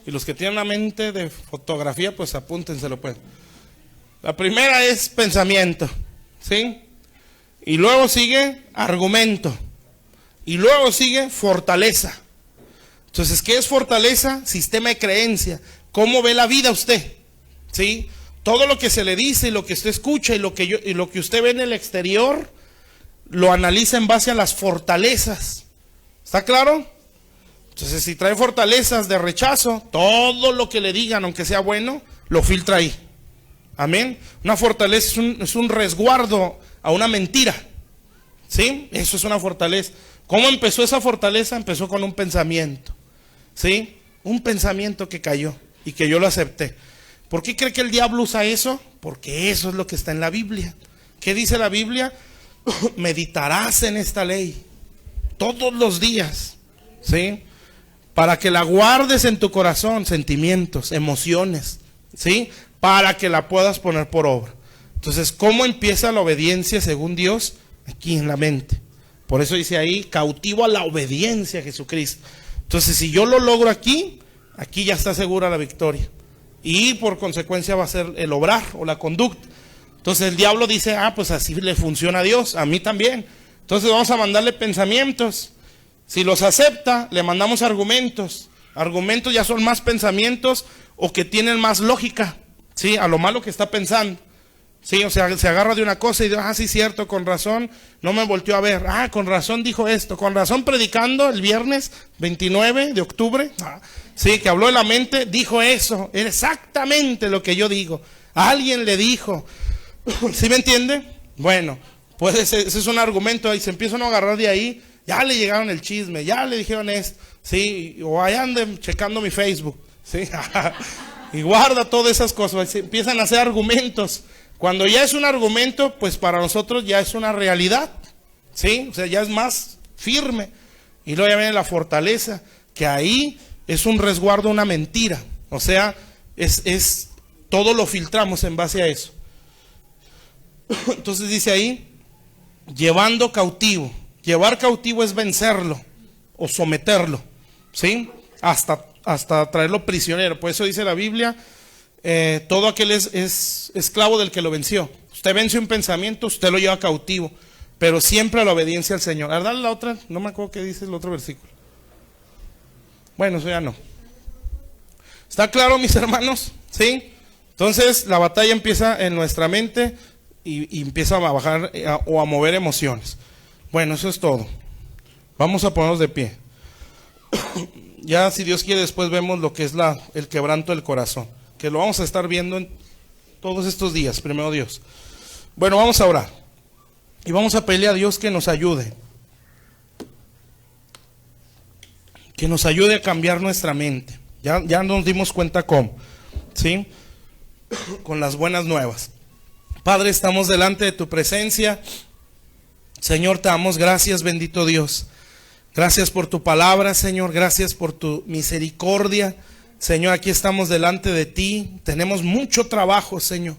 Y los que tienen una mente de fotografía, pues apúntenselo, pues. La primera es pensamiento, ¿sí? Y luego sigue argumento. Y luego sigue fortaleza. Entonces, ¿qué es fortaleza? Sistema de creencia. ¿Cómo ve la vida usted? ¿Sí? Todo lo que se le dice y lo que usted escucha y lo que usted ve en el exterior, lo analiza en base a las fortalezas. ¿Está claro? Entonces, si trae fortalezas de rechazo, todo lo que le digan, aunque sea bueno, lo filtra ahí. Amén. Una fortaleza es un resguardo a una mentira. ¿Sí? Eso es una fortaleza. ¿Cómo empezó esa fortaleza? Empezó con un pensamiento. ¿Sí? Un pensamiento que cayó y que yo lo acepté. ¿Por qué cree que el diablo usa eso? Porque eso es lo que está en la Biblia. ¿Qué dice la Biblia? Meditarás en esta ley todos los días, ¿sí? Para que la guardes en tu corazón, sentimientos, emociones, ¿sí? Para que la puedas poner por obra. Entonces, ¿cómo empieza la obediencia según Dios? Aquí en la mente. Por eso dice ahí, cautivo a la obediencia a Jesucristo. Entonces, si yo lo logro aquí ya está segura la victoria. Y por consecuencia va a ser el obrar o la conducta. Entonces el diablo dice, pues así le funciona a Dios, a mí también. Entonces vamos a mandarle pensamientos. Si los acepta, le mandamos argumentos. Argumentos ya son más pensamientos o que tienen más lógica, ¿sí? A lo malo que está pensando. Sí, o sea, se agarra de una cosa y dice, sí, cierto, con razón, no me volteó a ver. Con razón dijo esto, con razón predicando el viernes 29 de octubre, sí, que habló de la mente, dijo eso, era exactamente lo que yo digo. Alguien le dijo, ¿sí me entiende? Bueno, pues ese es un argumento y se empiezan a agarrar de ahí, ya le llegaron el chisme, ya le dijeron esto, sí, o ahí anden checando mi Facebook, sí, y guarda todas esas cosas, empiezan a hacer argumentos. Cuando ya es un argumento, pues para nosotros ya es una realidad, ¿sí? O sea, ya es más firme. Y luego ya viene la fortaleza, que ahí es un resguardo, una mentira. O sea, todo lo filtramos en base a eso. Entonces dice ahí, llevando cautivo. Llevar cautivo es vencerlo o someterlo, ¿sí? Hasta traerlo prisionero. Por eso dice la Biblia, todo aquel es esclavo del que lo venció. Usted vence un pensamiento, usted lo lleva cautivo, pero siempre a la obediencia al Señor. A ver, dale la otra, no me acuerdo qué dice el otro versículo. Bueno, eso ya no. ¿Está claro, mis hermanos? ¿Sí? Entonces la batalla empieza en nuestra mente y empieza a bajar o a mover emociones. Bueno, eso es todo. Vamos a ponernos de pie. Ya, si Dios quiere, después vemos lo que es el quebranto del corazón, que lo vamos a estar viendo en todos estos días, primero Dios. Bueno, vamos a orar y vamos a pedirle a Dios que nos ayude, a cambiar nuestra mente. Ya nos dimos cuenta cómo, ¿sí? Con las buenas nuevas. Padre, estamos delante de tu presencia. Señor, te damos gracias, bendito Dios. Gracias por tu palabra, Señor. Gracias por tu misericordia. Señor, aquí estamos delante de ti. Tenemos mucho trabajo, Señor,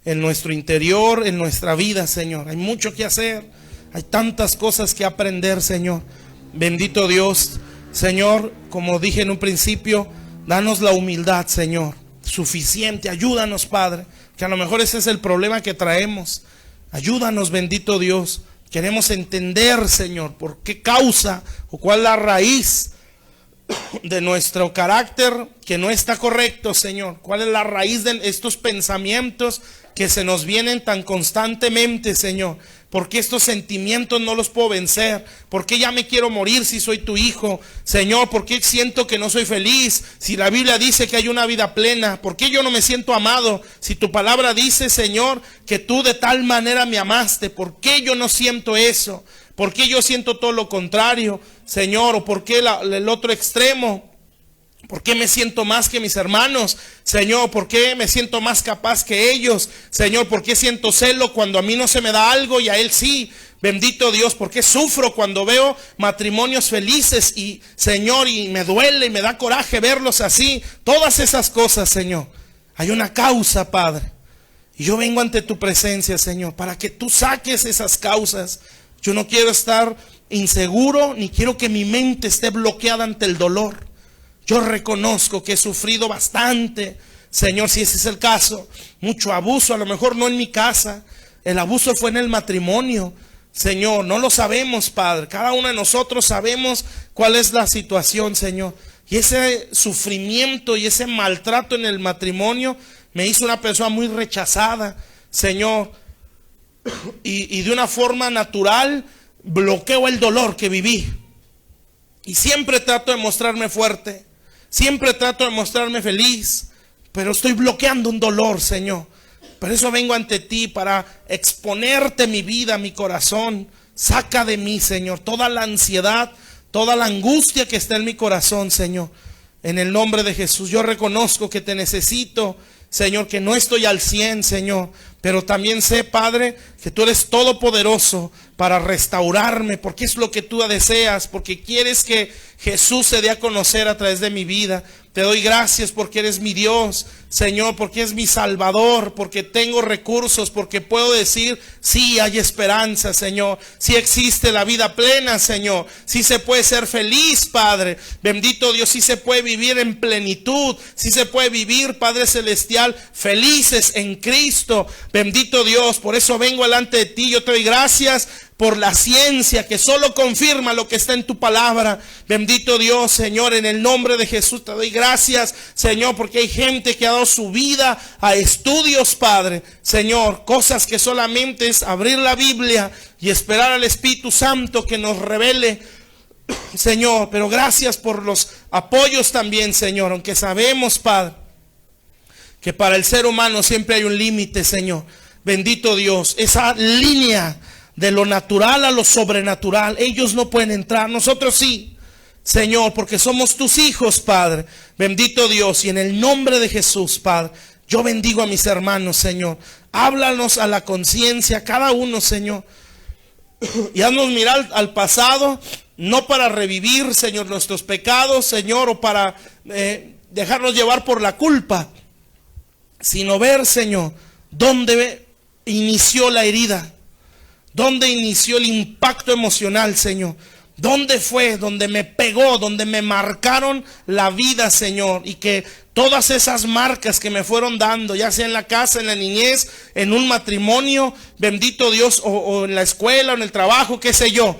en nuestro interior, en nuestra vida, Señor. Hay mucho que hacer. Hay tantas cosas que aprender, Señor. Bendito Dios. Señor, como dije en un principio, danos la humildad, Señor, suficiente. Ayúdanos, Padre, que a lo mejor ese es el problema que traemos. Ayúdanos, bendito Dios. Queremos entender, Señor, por qué causa o cuál es la raíz de nuestro carácter que no está correcto, Señor. ¿Cuál es la raíz de estos pensamientos que se nos vienen tan constantemente, Señor? ¿Por qué estos sentimientos no los puedo vencer? ¿Por qué ya me quiero morir si soy tu hijo? Señor, ¿por qué siento que no soy feliz si la Biblia dice que hay una vida plena? ¿Por qué yo no me siento amado si tu palabra dice, Señor, que tú de tal manera me amaste? ¿Por qué yo no siento eso? ¿Por qué yo siento todo lo contrario, Señor? ¿O por qué el otro extremo? ¿Por qué me siento más que mis hermanos? Señor, ¿por qué me siento más capaz que ellos? Señor, ¿por qué siento celo cuando a mí no se me da algo y a él sí? Bendito Dios, ¿por qué sufro cuando veo matrimonios felices? Y Señor, y me duele y me da coraje verlos así. Todas esas cosas, Señor. Hay una causa, Padre. Y yo vengo ante tu presencia, Señor, para que tú saques esas causas. Yo no quiero estar inseguro, ni quiero que mi mente esté bloqueada ante el dolor. Yo reconozco que he sufrido bastante, Señor, si ese es el caso. Mucho abuso, a lo mejor no en mi casa. El abuso fue en el matrimonio. Señor, no lo sabemos, Padre. Cada uno de nosotros sabemos cuál es la situación, Señor. Y ese sufrimiento y ese maltrato en el matrimonio me hizo una persona muy rechazada, Señor. Y de una forma natural bloqueo el dolor que viví. Y siempre trato de mostrarme fuerte, siempre trato de mostrarme feliz, pero estoy bloqueando un dolor, Señor. Por eso vengo ante ti para exponerte mi vida, mi corazón. Saca de mí, Señor, toda la ansiedad, toda la angustia que está en mi corazón, Señor. En el nombre de Jesús, yo reconozco que te necesito, Señor, que no estoy al 100, Señor. Pero también sé, Padre, que tú eres todopoderoso para restaurarme, porque es lo que tú deseas, porque quieres que Jesús se dé a conocer a través de mi vida. Te doy gracias porque eres mi Dios, Señor, porque es mi Salvador, porque tengo recursos, porque puedo decir, sí hay esperanza, Señor, sí existe la vida plena, Señor, sí se puede ser feliz, Padre, bendito Dios, sí se puede vivir en plenitud, sí se puede vivir, Padre Celestial, felices en Cristo, bendito Dios. Por eso vengo delante de ti, yo te doy gracias por la ciencia que solo confirma lo que está en tu palabra. Bendito Dios, Señor, en el nombre de Jesús te doy gracias, Señor, porque hay gente que ha dado su vida a estudios, Padre, Señor, cosas que solamente es abrir la Biblia y esperar al Espíritu Santo que nos revele, Señor. Pero gracias por los apoyos también, Señor, aunque sabemos, Padre, que para el ser humano siempre hay un límite, Señor. Bendito Dios, esa línea de lo natural a lo sobrenatural, ellos no pueden entrar, nosotros sí, Señor, porque somos tus hijos, Padre. Bendito Dios, y en el nombre de Jesús, Padre, yo bendigo a mis hermanos, Señor. Háblanos a la conciencia, cada uno, Señor, y haznos mirar al pasado, no para revivir, Señor, nuestros pecados, Señor, o para dejarnos llevar por la culpa, sino ver, Señor, dónde inició la herida, dónde inició el impacto emocional, Señor. ¿Dónde fue? Donde me pegó, donde me marcaron la vida, Señor. Y que todas esas marcas que me fueron dando, ya sea en la casa, en la niñez, en un matrimonio, bendito Dios, o en la escuela, o en el trabajo, qué sé yo.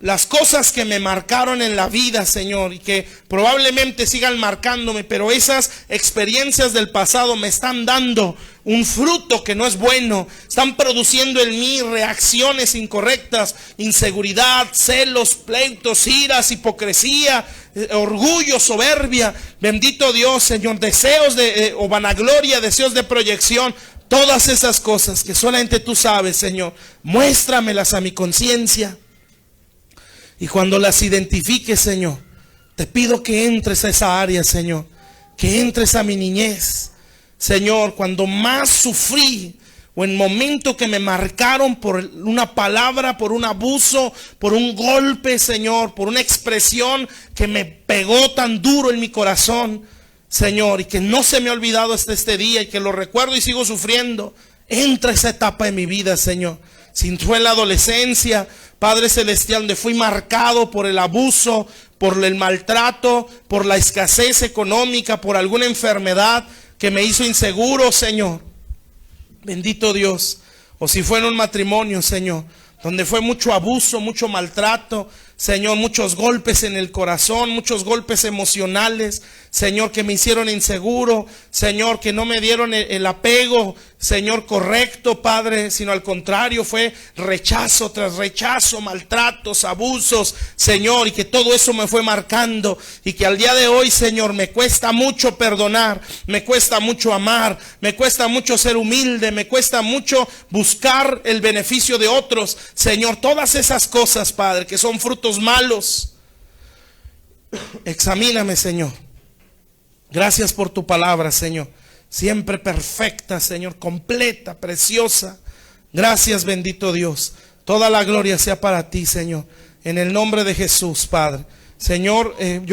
Las cosas que me marcaron en la vida, Señor, y que probablemente sigan marcándome, pero esas experiencias del pasado me están dando un fruto que no es bueno. Están produciendo en mí reacciones incorrectas, inseguridad, celos, pleitos, iras, hipocresía, orgullo, soberbia. Bendito Dios, Señor, deseos o vanagloria, deseos de proyección. Todas esas cosas que solamente tú sabes, Señor, muéstramelas a mi conciencia. Y cuando las identifiques, Señor, te pido que entres a esa área, Señor, que entres a mi niñez, Señor, cuando más sufrí, o en momentos que me marcaron por una palabra, por un abuso, por un golpe, Señor, por una expresión que me pegó tan duro en mi corazón, Señor, y que no se me ha olvidado hasta este día, y que lo recuerdo y sigo sufriendo. Entra a esa etapa de mi vida, Señor. Si fue la adolescencia, Padre Celestial, donde fui marcado por el abuso, por el maltrato, por la escasez económica, por alguna enfermedad que me hizo inseguro, Señor. Bendito Dios. O si fue en un matrimonio, Señor, donde fue mucho abuso, mucho maltrato, Señor, muchos golpes en el corazón, muchos golpes emocionales, Señor, que me hicieron inseguro, Señor, que no me dieron el apego, Señor, correcto, Padre, sino al contrario, fue rechazo tras rechazo, maltratos, abusos, Señor, y que todo eso me fue marcando, y que al día de hoy, Señor, me cuesta mucho perdonar, me cuesta mucho amar, me cuesta mucho ser humilde, me cuesta mucho buscar el beneficio de otros, Señor, todas esas cosas, Padre, que son frutos malos. Examíname, Señor. Gracias por tu palabra, Señor, siempre perfecta, Señor, completa, preciosa. Gracias, bendito Dios. Toda la gloria sea para ti, Señor, en el nombre de Jesús, Padre. Señor, yo